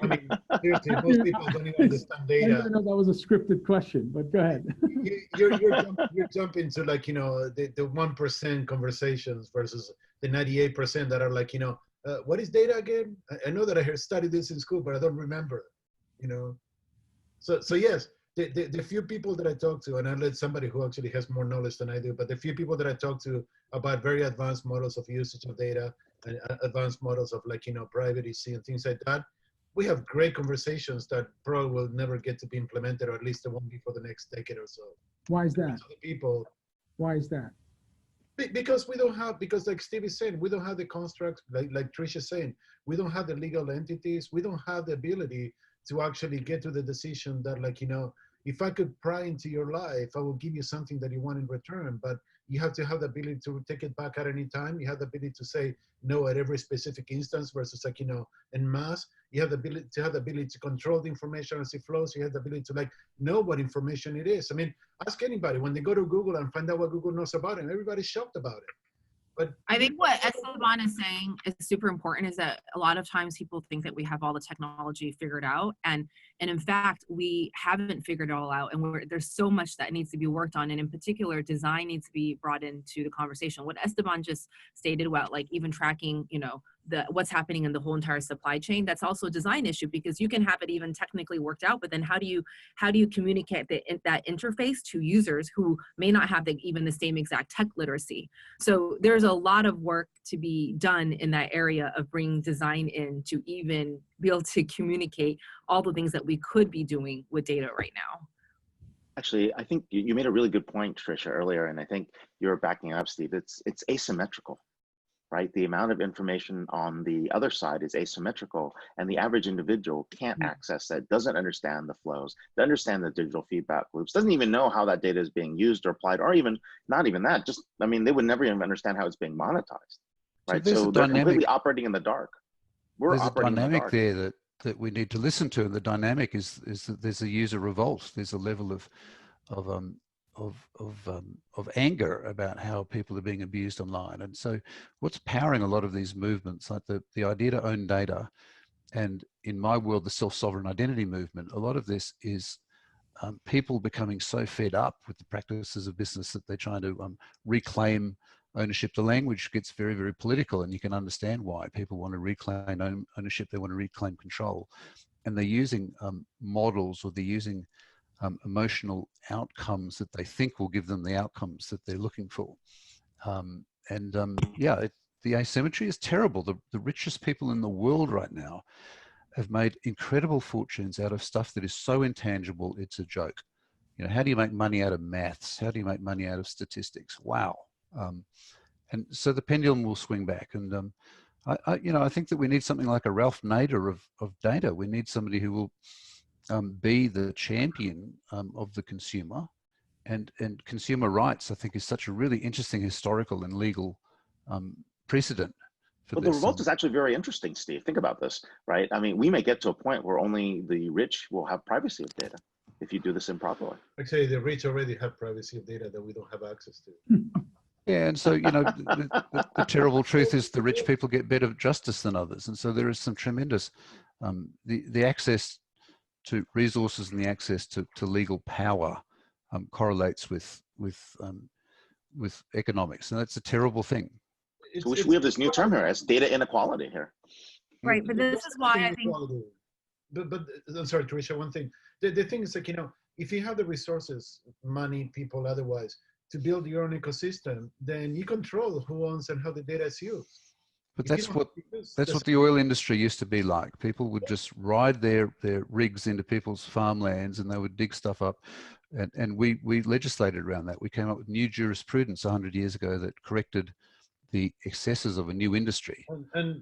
I mean, seriously, most people don't even understand data. I know that was a scripted question, but go ahead. You're jumping to, like, you know, the 1% conversations versus the 98% that are like, you know, what is data again? I know that I studied this in school, but I don't remember, you know. So yes, the few people that I talk to, and I let somebody who actually has more knowledge than I do, but the few people that I talk to about very advanced models of usage of data and advanced models of, like, you know, privacy and things like that, we have great conversations that probably will never get to be implemented, or at least it won't be for the next decade or so. Why is that? People. Why is that? Because we don't have, because like Steve is saying, we don't have the constructs, like Tricia is saying, we don't have the legal entities, we don't have the ability to actually get to the decision that, like, you know, if I could pry into your life, I will give you something that you want in return. But You have to have the ability to take it back at any time. You have the ability to say no at every specific instance versus like, en masse. You have the ability to control the information as it flows. You have the ability to like know what information it is. I mean, ask anybody when they go to Google and find out what Google knows about it. Everybody's shocked about it. But I think what Esteban is saying is super important is that a lot of times people think that we have all the technology figured out. And in fact, we haven't figured it all out. And there's so much that needs to be worked on. And in particular, design needs to be brought into the conversation. What Esteban just stated about like even tracking, what's happening in the whole entire supply chain, that's also a design issue because you can have it even technically worked out, but then how do you communicate that interface to users who may not have even the same exact tech literacy? So there's a lot of work to be done in that area of bringing design in to even be able to communicate all the things that we could be doing with data right now. Actually, I think you made a really good point, Tricia, earlier, and I think you're backing up, Steve. It's asymmetrical, right? The amount of information on the other side is asymmetrical, and the average individual can't access that, doesn't understand the flows, doesn't understand the digital feedback loops, doesn't even know how that data is being used or applied, or even not even that. Just, I mean, they would never even understand how it's being monetized, right? So they're completely operating in the dark. There's a dynamic there that we need to listen to, and the dynamic is that there's a user revolt. There's a level of anger about how people are being abused online. And so what's powering a lot of these movements, like the idea to own data, and in my world, the self-sovereign identity movement, a lot of this is people becoming so fed up with the practices of business that they're trying to reclaim ownership. The language gets very, very political, and you can understand why people want to reclaim ownership. They want to reclaim control, and they're using models, or they're using emotional outcomes that they think will give them the outcomes that they're looking for. The asymmetry is terrible. The richest people in the world right now have made incredible fortunes out of stuff that is so intangible, it's a joke. How do you make money out of maths? How do you make money out of statistics? Wow. And so the pendulum will swing back. And I think that we need something like a Ralph Nader of data. We need somebody who will be the champion of the consumer, and consumer rights, I think, is such a really interesting historical and legal precedent for this. The revolt is actually very interesting, Steve. Think about this, right? I mean, we may get to a point where only the rich will have privacy of data if you do this improperly. Actually, the rich already have privacy of data that we don't have access to. Yeah, and so, the terrible truth is the rich people get better justice than others. And so there is some tremendous, the access to resources and the access to legal power correlates with economics, and that's a terrible thing. So we have this new term here as data inequality here. Right, but this is why I think. But I'm sorry, Tricia. One thing, the thing is like if you have the resources, money, people, otherwise, to build your own ecosystem, then you control who owns and how the data is used. But that's what the oil industry used to be like. People would just ride their rigs into people's farmlands, and they would dig stuff up. And we legislated around that. We came up with new jurisprudence 100 years ago that corrected the excesses of a new industry. And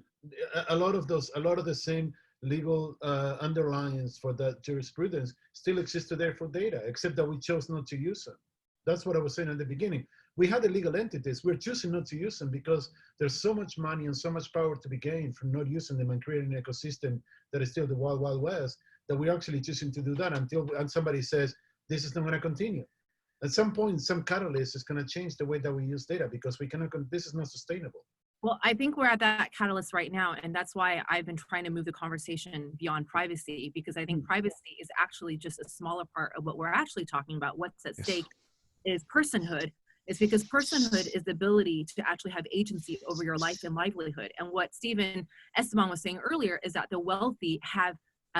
a lot of the same legal underlines for that jurisprudence still exist today for data, except that we chose not to use them. That's what I was saying at the beginning. We had the legal entities. We're choosing not to use them because there's so much money and so much power to be gained from not using them and creating an ecosystem that is still the wild, wild west, that we're actually choosing to do that until somebody says, this is not going to continue. At some point, some catalyst is going to change the way that we use data because we cannot, this is not sustainable. Well, I think we're at that catalyst right now, and that's why I've been trying to move the conversation beyond privacy, because I think privacy is actually just a smaller part of what we're actually talking about. What's at stake is personhood. It's because personhood is the ability to actually have agency over your life and livelihood. And what Esteban was saying earlier is that the wealthy have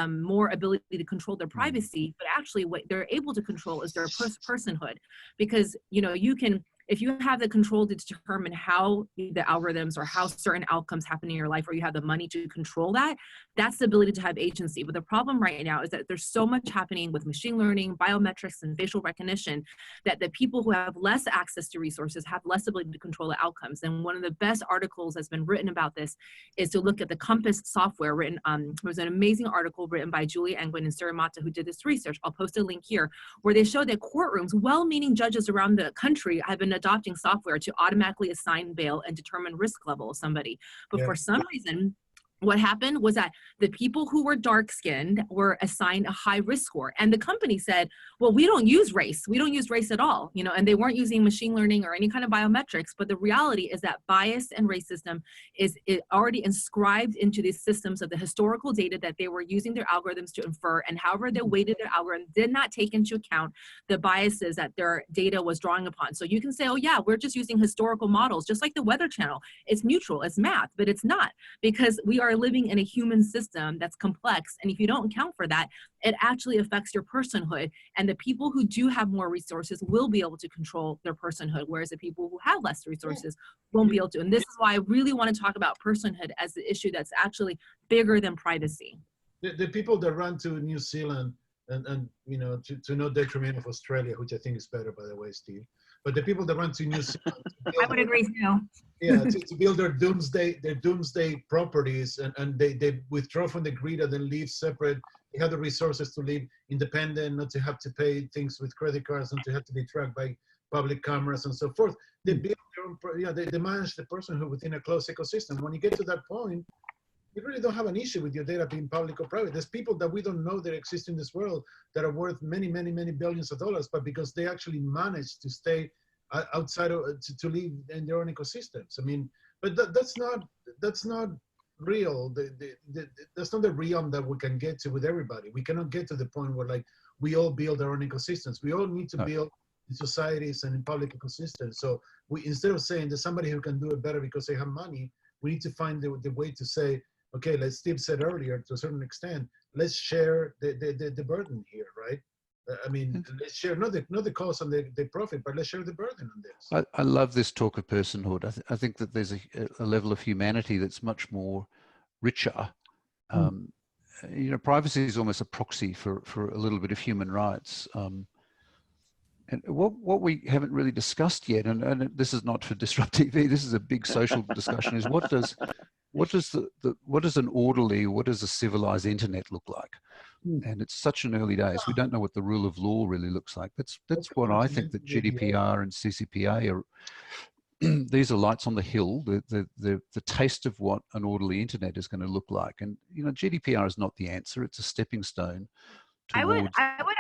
more ability to control their privacy, but actually what they're able to control is their personhood. Because, you can, if you have the control to determine how the algorithms or how certain outcomes happen in your life, or you have the money to control that, that's the ability to have agency. But the problem right now is that there's so much happening with machine learning, biometrics, and facial recognition that the people who have less access to resources have less ability to control the outcomes. And one of the best articles that's been written about this is to look at the Compass software written. There was an amazing article written by Julia Engwin and Sarah Mata, who did this research. I'll post a link here, where they show that courtrooms, well-meaning judges around the country have been adopting software to automatically assign bail and determine risk level of somebody. But for some reason, what happened was that the people who were dark-skinned were assigned a high risk score. And the company said, well, we don't use race. We don't use race at all, you know, and they weren't using machine learning or any kind of biometrics. But the reality is that bias and racism is already inscribed into these systems of the historical data that they were using their algorithms to infer. And however they weighted their algorithm did not take into account the biases that their data was drawing upon. So you can say, oh yeah, we're just using historical models, just like the Weather Channel. It's neutral, it's math, but it's not, because we are living in a human system that's complex. And if you don't account for that, it actually affects your personhood. And the people who do have more resources will be able to control their personhood, whereas the people who have less resources won't be able to. And this is why I really want to talk about personhood as the issue that's actually bigger than privacy. The people that run to New Zealand, and you know, to no detriment of Australia, which I think is better, by the way, Steve, but the people that run to New Zealand, I would agree too. Yeah, to build their doomsday properties, and they withdraw from the grid and then live separate. They have the resources to live independent, not to have to pay things with credit cards, and to have to be tracked by public cameras and so forth. They build their own, they manage the personhood within a closed ecosystem. When you get to that point, you really don't have an issue with your data being public or private. There's people that we don't know that exist in this world that are worth many, many, many billions of dollars, but because they actually managed to stay outside of, to live in their own ecosystems. I mean, but that's not real. That's not the realm that we can get to with everybody. We cannot get to the point where like we all build our own ecosystems. We all need to build in societies and in public ecosystems. So we, instead of saying there's somebody who can do it better because they have money, we need to find the way to say, okay, like Steve said earlier, to a certain extent, let's share the burden here, right? I mean, let's share not the cost and the profit, but let's share the burden on this. I love this talk of personhood. I think that there's a level of humanity that's much more richer. You know, privacy is almost a proxy for a little bit of human rights. And what we haven't really discussed yet, and this is not for DisrupTV, this is a big social discussion, is what does an orderly, what does a civilized internet look like? And it's such an early days. We don't know what the rule of law really looks like. That's what I think that GDPR and CCPA are. These are lights on the hill, the taste of what an orderly internet is going to look like. And you know, GDPR is not the answer. It's a stepping stone. I would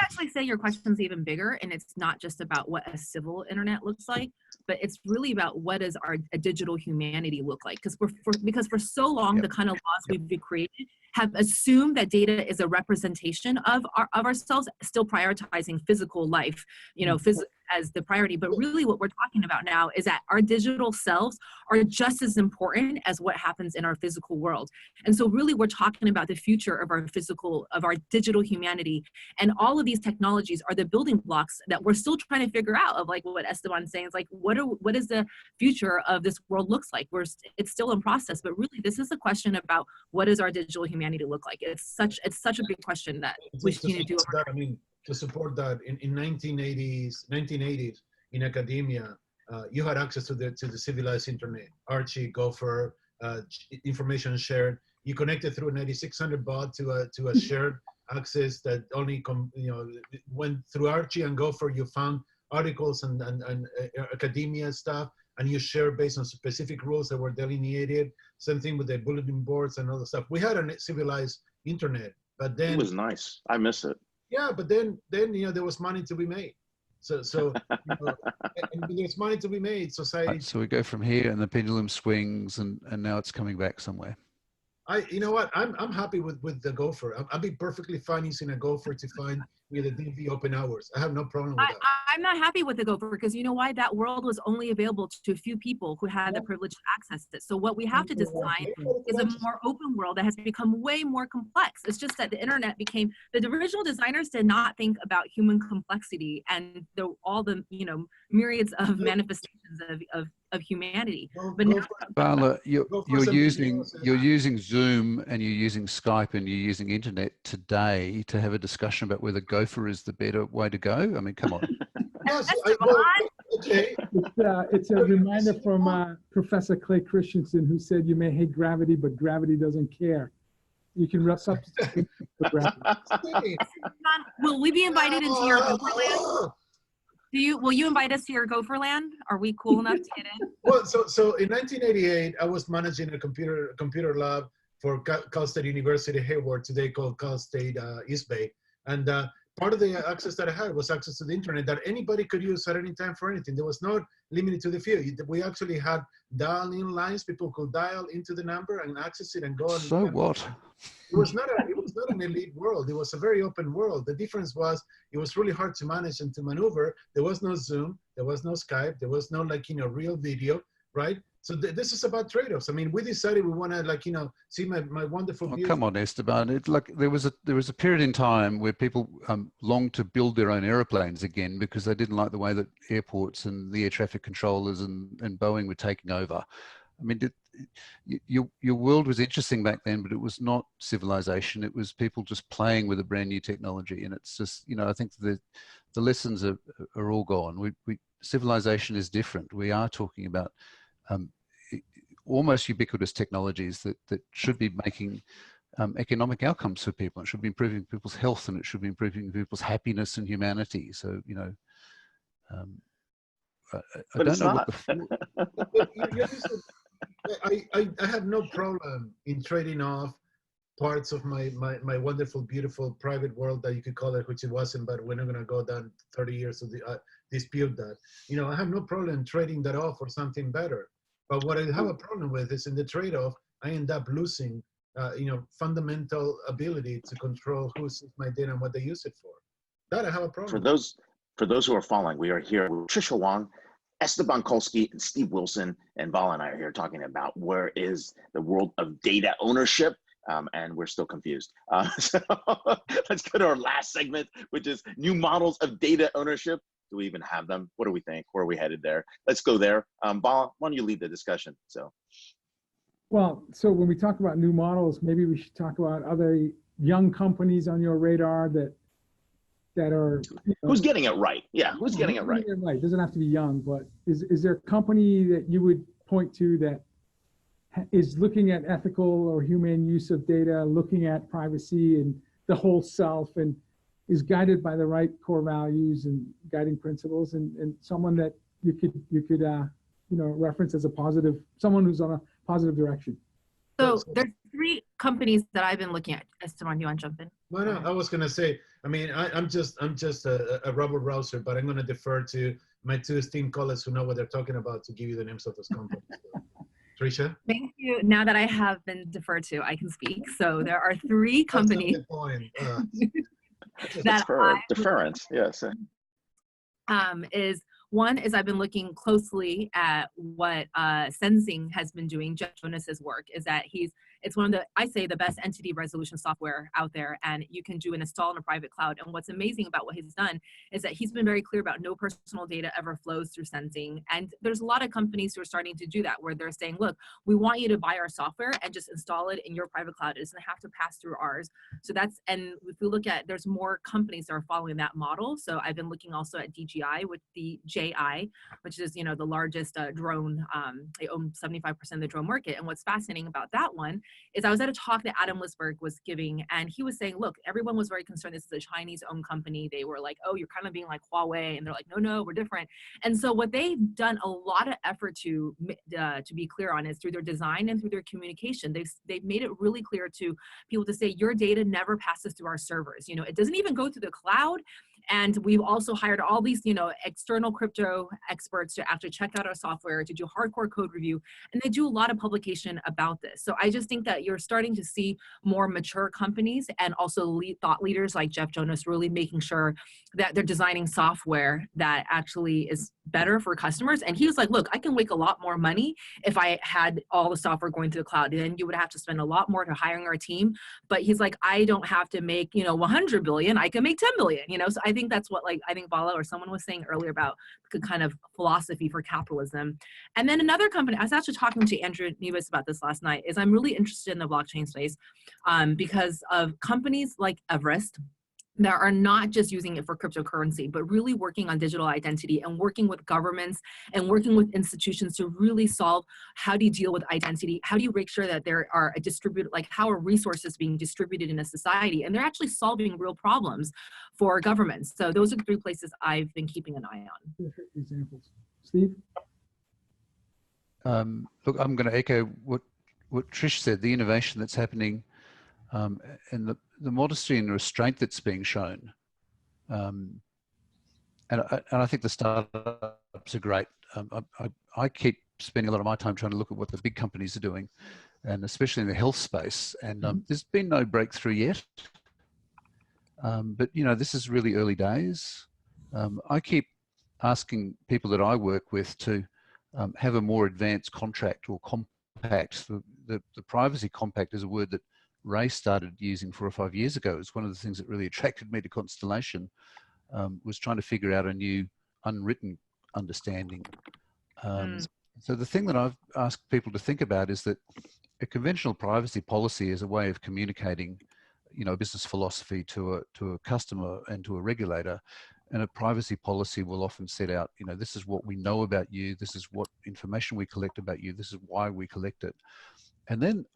actually say your question's even bigger, and it's not just about what a civil internet looks like, but it's really about what does a digital humanity look like? Because for so long, the kind of laws we've created have assumed that data is a representation of ourselves, still prioritizing physical life, you know, as the priority. But really what we're talking about now is that our digital selves are just as important as what happens in our physical world. And so really we're talking about the future of our digital humanity. And all of these technologies are the building blocks that we're still trying to figure out, of like what Esteban's saying is like, what is the future of this world looks like? It's still in process, but really this is a question about what does our digital humanity look like? It's such a big question that we need to do. I mean, to support that, in 1980s in academia, you had access to the civilized internet. Archie, Gopher, information shared. You connected through a 9600 baud to a shared access that only went through Archie and Gopher. You found articles and academia stuff, and you share based on specific rules that were delineated. Same thing with the bulletin boards and other stuff. We had a civilized internet, but then it was nice. I miss it. Yeah, but then you know, there was money to be made. So you know, and there's money to be made. Society. So we go from here, and the pendulum swings, and now it's coming back somewhere. You know what? I'm happy with the Gopher. I'll be perfectly fine using a Gopher to find the DV open hours. I have no problem with that. I'm not happy with the Gopher because you know why? That world was only available to a few people who had the privilege to access it. So what we have to design is a more open world that has become way more complex. It's just that the internet became, the original designers did not think about human complexity and all the myriads of manifestations of humanity. But now, Vala, you're using Zoom and you're using Skype and you're using internet today to have a discussion about whether Gopher is the better way to go. I mean, come on. It's a reminder from Professor Clay Christensen, who said you may hate gravity, but gravity doesn't care. You can substitute for gravity. will we be invited into your Gopher land? Will you invite us to your Gopherland? Are we cool enough to get in? Well, so in 1988, I was managing a computer lab for Cal State University Hayward, today called Cal State East Bay. And part of the access that I had was access to the internet that anybody could use at any time for anything. There was no limited to the field. We actually had dial-in lines. People could dial into the number and access it and go on. So what? It was not an elite world. It was a very open world. The difference was it was really hard to manage and to maneuver. There was no Zoom. There was no Skype. There was no real video, right? So this is about trade-offs. I mean, we decided we want to see my wonderful. Oh, come on, Esteban. There was a period in time where people longed to build their own aeroplanes again because they didn't like the way that airports and the air traffic controllers and Boeing were taking over. I mean, your world was interesting back then, but it was not civilization. It was people just playing with a brand new technology. And it's just, I think the lessons are all gone. Civilization is different. We are talking about almost ubiquitous technologies that should be making economic outcomes for people. It should be improving people's health, and it should be improving people's happiness and humanity. So, I don't know I have no problem in trading off parts of my wonderful, beautiful private world that you could call it, which it wasn't, but we're not going to go down 30 years to dispute that. I have no problem trading that off for something better. But what I have a problem with is in the trade-off, I end up losing, fundamental ability to control who sees my data and what they use it for. That I have a problem. For those who are following, we are here with Tricia Wang, Esteban Kolsky, and Steve Wilson, and Vala and I are here talking about where is the world of data ownership, and we're still confused. So let's go to our last segment, which is new models of data ownership. Do we even have them? What do we think? Where are we headed there? Let's go there. Vala, why don't you lead the discussion? Well, so when we talk about new models, maybe we should talk about other young companies on your radar that are. Who's getting it right? Yeah, who's getting it right? Right. Doesn't have to be young, but is there a company that you would point to that is looking at ethical or humane use of data, looking at privacy and the whole self, and is guided by the right core values and guiding principles, and someone that you could reference as a positive, someone who's on a positive direction? So there's 3 companies that I've been looking at. Esteban, you want to jump in? Well, no, I was going to say, I mean, I'm just a rubber browser, but I'm going to defer to my 2 esteemed colleagues who know what they're talking about to give you the names of those companies. Tricia? Thank you. Now that I have been deferred to, I can speak. So there are 3 companies. That's not the point. That Deference, yes. One is I've been looking closely at what Sensing has been doing. Jeff Jonas's work is that it's one of the best entity resolution software out there, and you can do an install in a private cloud. And what's amazing about what he's done is that he's been very clear about no personal data ever flows through Sensing. And there's a lot of companies who are starting to do that, where they're saying, look, we want you to buy our software and just install it in your private cloud. It doesn't have to pass through ours. So and if we look at, there's more companies that are following that model. So I've been looking also at DJI with the JI, which is, the largest drone. They own 75% of the drone market. And what's fascinating about that one is I was at a talk that Adam Lisberg was giving, and he was saying, look, everyone was very concerned. This is a Chinese-owned company. They were like, oh, you're kind of being like Huawei. And they're like, no, we're different. And so what they've done a lot of effort to be clear on is through their design and through their communication. They've made it really clear to people to say, your data never passes through our servers. It doesn't even go through the cloud. And we've also hired all these, external crypto experts to actually check out our software, to do hardcore code review, and they do a lot of publication about this. So I just think that you're starting to see more mature companies and also thought leaders like Jeff Jonas really making sure that they're designing software that actually is better for customers. And he was like, look, I can make a lot more money if I had all the software going to the cloud. Then you would have to spend a lot more to hiring our team. But he's like, I don't have to make, 100 billion. I can make 10 billion, So I think that's what, I think Vala or someone was saying earlier about the kind of philosophy for capitalism. And then another company, I was actually talking to Andrew Nevis about this last night, is I'm really interested in the blockchain space because of companies like Everest that are not just using it for cryptocurrency, but really working on digital identity and working with governments and working with institutions to really solve how do you deal with identity? How do you make sure that there are a distributed, like how are resources being distributed in a society? And they're actually solving real problems for governments. So those are the 3 places I've been keeping an eye on. Examples. Steve? Look, I'm going to echo what Trish said, the innovation that's happening and the modesty and restraint that's being shown. And I think the startups are great. I keep spending a lot of my time trying to look at what the big companies are doing, and especially in the health space. And there's been no breakthrough yet. But, you know, this is really early days. I keep asking people that I work with to have a more advanced contract or compact. The privacy compact is a word that Ray started using 4 or 5 years ago. It's one of the things that really attracted me to Constellation, was trying to figure out a new unwritten understanding. So the thing that I've asked people to think about is that a conventional privacy policy is a way of communicating, you know, business philosophy to a customer and to a regulator. And a privacy policy will often set out, you know, this is what we know about you, this is what information we collect about you, this is why we collect it. And then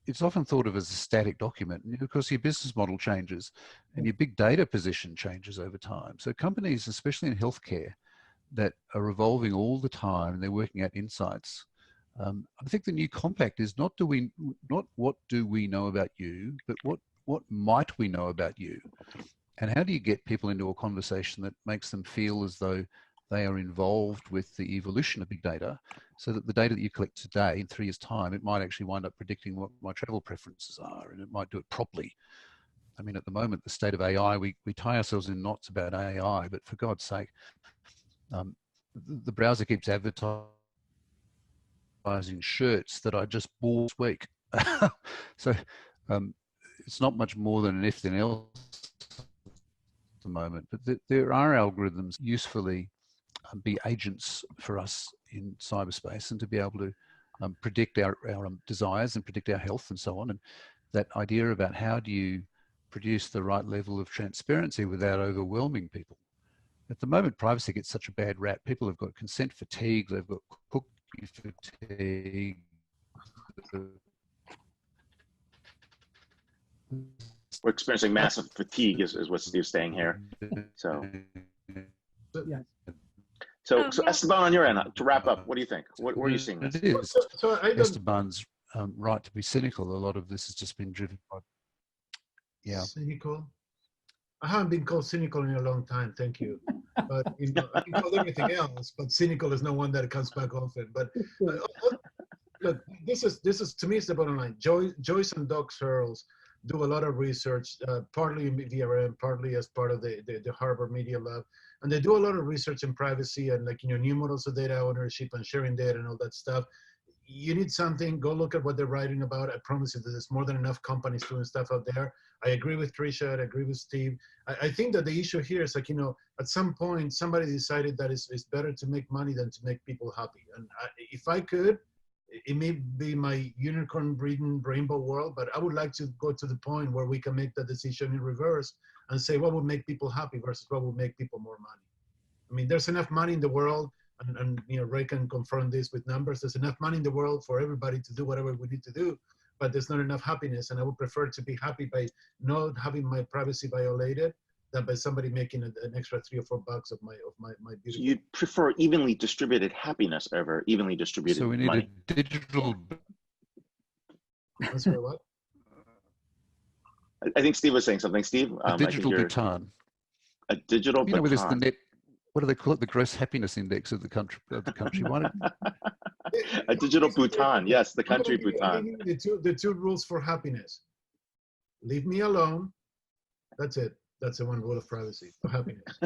it's often thought of as a static document, and of course your business model changes and your big data position changes over time. So companies, especially in healthcare, that are evolving all the time and they're working out insights. I think the new compact is not what do we know about you, but what might we know about you? And how do you get people into a conversation that makes them feel as though they are involved with the evolution of big data, so that the data that you collect today, in 3 years' time, it might actually wind up predicting what my travel preferences are, and it might do it properly. I mean, at the moment, the state of AI, we tie ourselves in knots about AI, but for God's sake, the browser keeps advertising shirts that I just bought this week. So it's not much more than anything else at the moment, but there are algorithms usefully be agents for us in cyberspace, and to be able to predict our desires and predict our health and so on. And that idea about how do you produce the right level of transparency without overwhelming people. At the moment, privacy gets such a bad rap. People have got consent fatigue, they've got cookie fatigue. We're experiencing massive fatigue is what Steve's saying here. So, Yes. so Esteban, on your end, to wrap up, what do you think? What are you seeing? It is. So Esteban's right to be cynical. A lot of this has just been driven by, yeah. Cynical? I haven't been called cynical in a long time, thank you. But you know, I've been called everything else, but cynical is not one that comes back often. But look, this is to me, it's the bottom line. Joyce and Doug Searles do a lot of research, partly in VRM, partly as part of the Harvard Media Lab, and they do a lot of research in privacy and, like, you know, new models of data ownership and sharing data and all that stuff. You need something, go look at what they're writing about. I promise you that there's more than enough companies doing stuff out there. I agree with Tricia, I agree with Steve. I think that the issue here is, like, you know, at some point, somebody decided that it's better to make money than to make people happy. And if I could, it may be my unicorn breeding rainbow world, but I would like to go to the point where we can make that decision in reverse and say what would make people happy versus what would make people more money. I mean, there's enough money in the world, and you know, Ray can confirm this with numbers. There's enough money in the world for everybody to do whatever we need to do, but there's not enough happiness. And I would prefer to be happy by not having my privacy violated than by somebody making an extra $3 or $4 of my beautiful. So you'd prefer evenly distributed happiness over evenly distributed So we need money. a digital. I'm sorry, what? I think Steve was saying something. Steve, A digital baton. A digital You know, where there's the baton. net, what do they call it? The gross happiness index of the country. Why don't, A digital Bhutan. Yes, the country Bhutan. The two rules for happiness. Leave me alone. That's it. That's the one rule of privacy for happiness.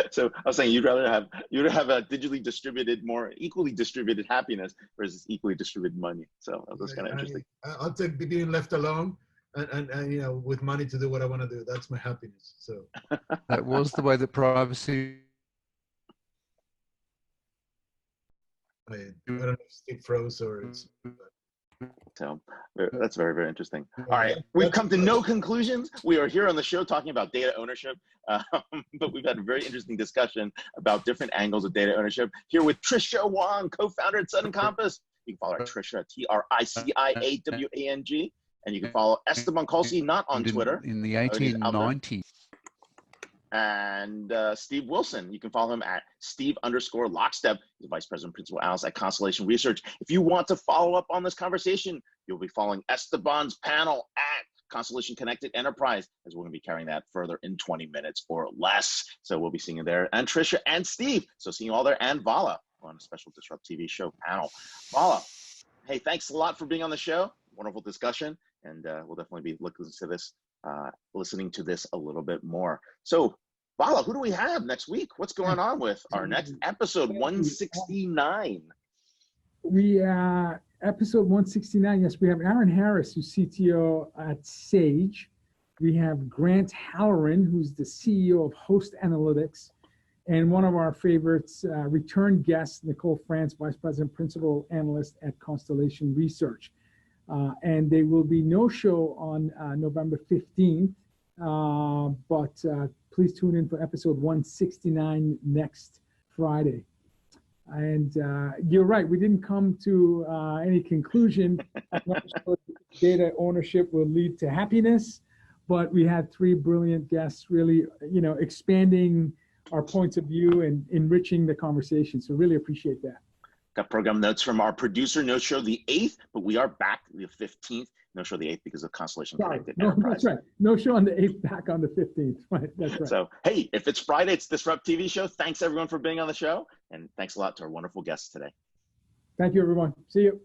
So I was saying you'd rather have a digitally distributed, more equally distributed happiness versus equally distributed money. So that was kind of interesting. I'll take being left alone and you know, with money to do what I want to do. That's my happiness. So that was the way that privacy. I don't know if Steve froze or it's. So that's very, very interesting. All right, we've come to no conclusions. We are here on the show talking about data ownership, but we've had a very interesting discussion about different angles of data ownership. Here with Tricia Wang, co-founder at Sudden Compass. You can follow her at Tricia, Triciawang, and you can follow Esteban Kolsky, not on Twitter. In the 1890s. And Steve Wilson, you can follow him at Steve_Lockstep. He's the Vice President, Principal Analyst at Constellation Research. If you want to follow up on this conversation, you'll be following Esteban's panel at Constellation Connected Enterprise, as we're going to be carrying that further in 20 minutes or less. So we'll be seeing you there, and Tricia and Steve. So seeing you all there, and Vala on a special DisrupTV show panel. Vala, hey, thanks a lot for being on the show. Wonderful discussion, and we'll definitely be listening to this a little bit more. So Vala, who do we have next week? What's going on with our next episode 169? We episode 169. Yes, we have Aaron Harris, who's CTO at Sage. We have Grant Halloran, who's the CEO of Host Analytics, and one of our favorites, return guest, Nicole France, Vice President, Principal Analyst at Constellation Research. And there will be no show on November 15th, but please tune in for episode 169 next Friday. And you're right, we didn't come to any conclusion. I'm not sure data ownership will lead to happiness, but we had three brilliant guests really, expanding our points of view and enriching the conversation. So really appreciate that. Got program notes from our producer, no show the 8th, but we are back the 15th. No show the 8th because of Constellation Connected Enterprise. That's right. No show on the 8th, back on the 15th. Right, that's right. So, hey, if it's Friday, it's DisrupTV show. Thanks, everyone, for being on the show. And thanks a lot to our wonderful guests today. Thank you, everyone. See you.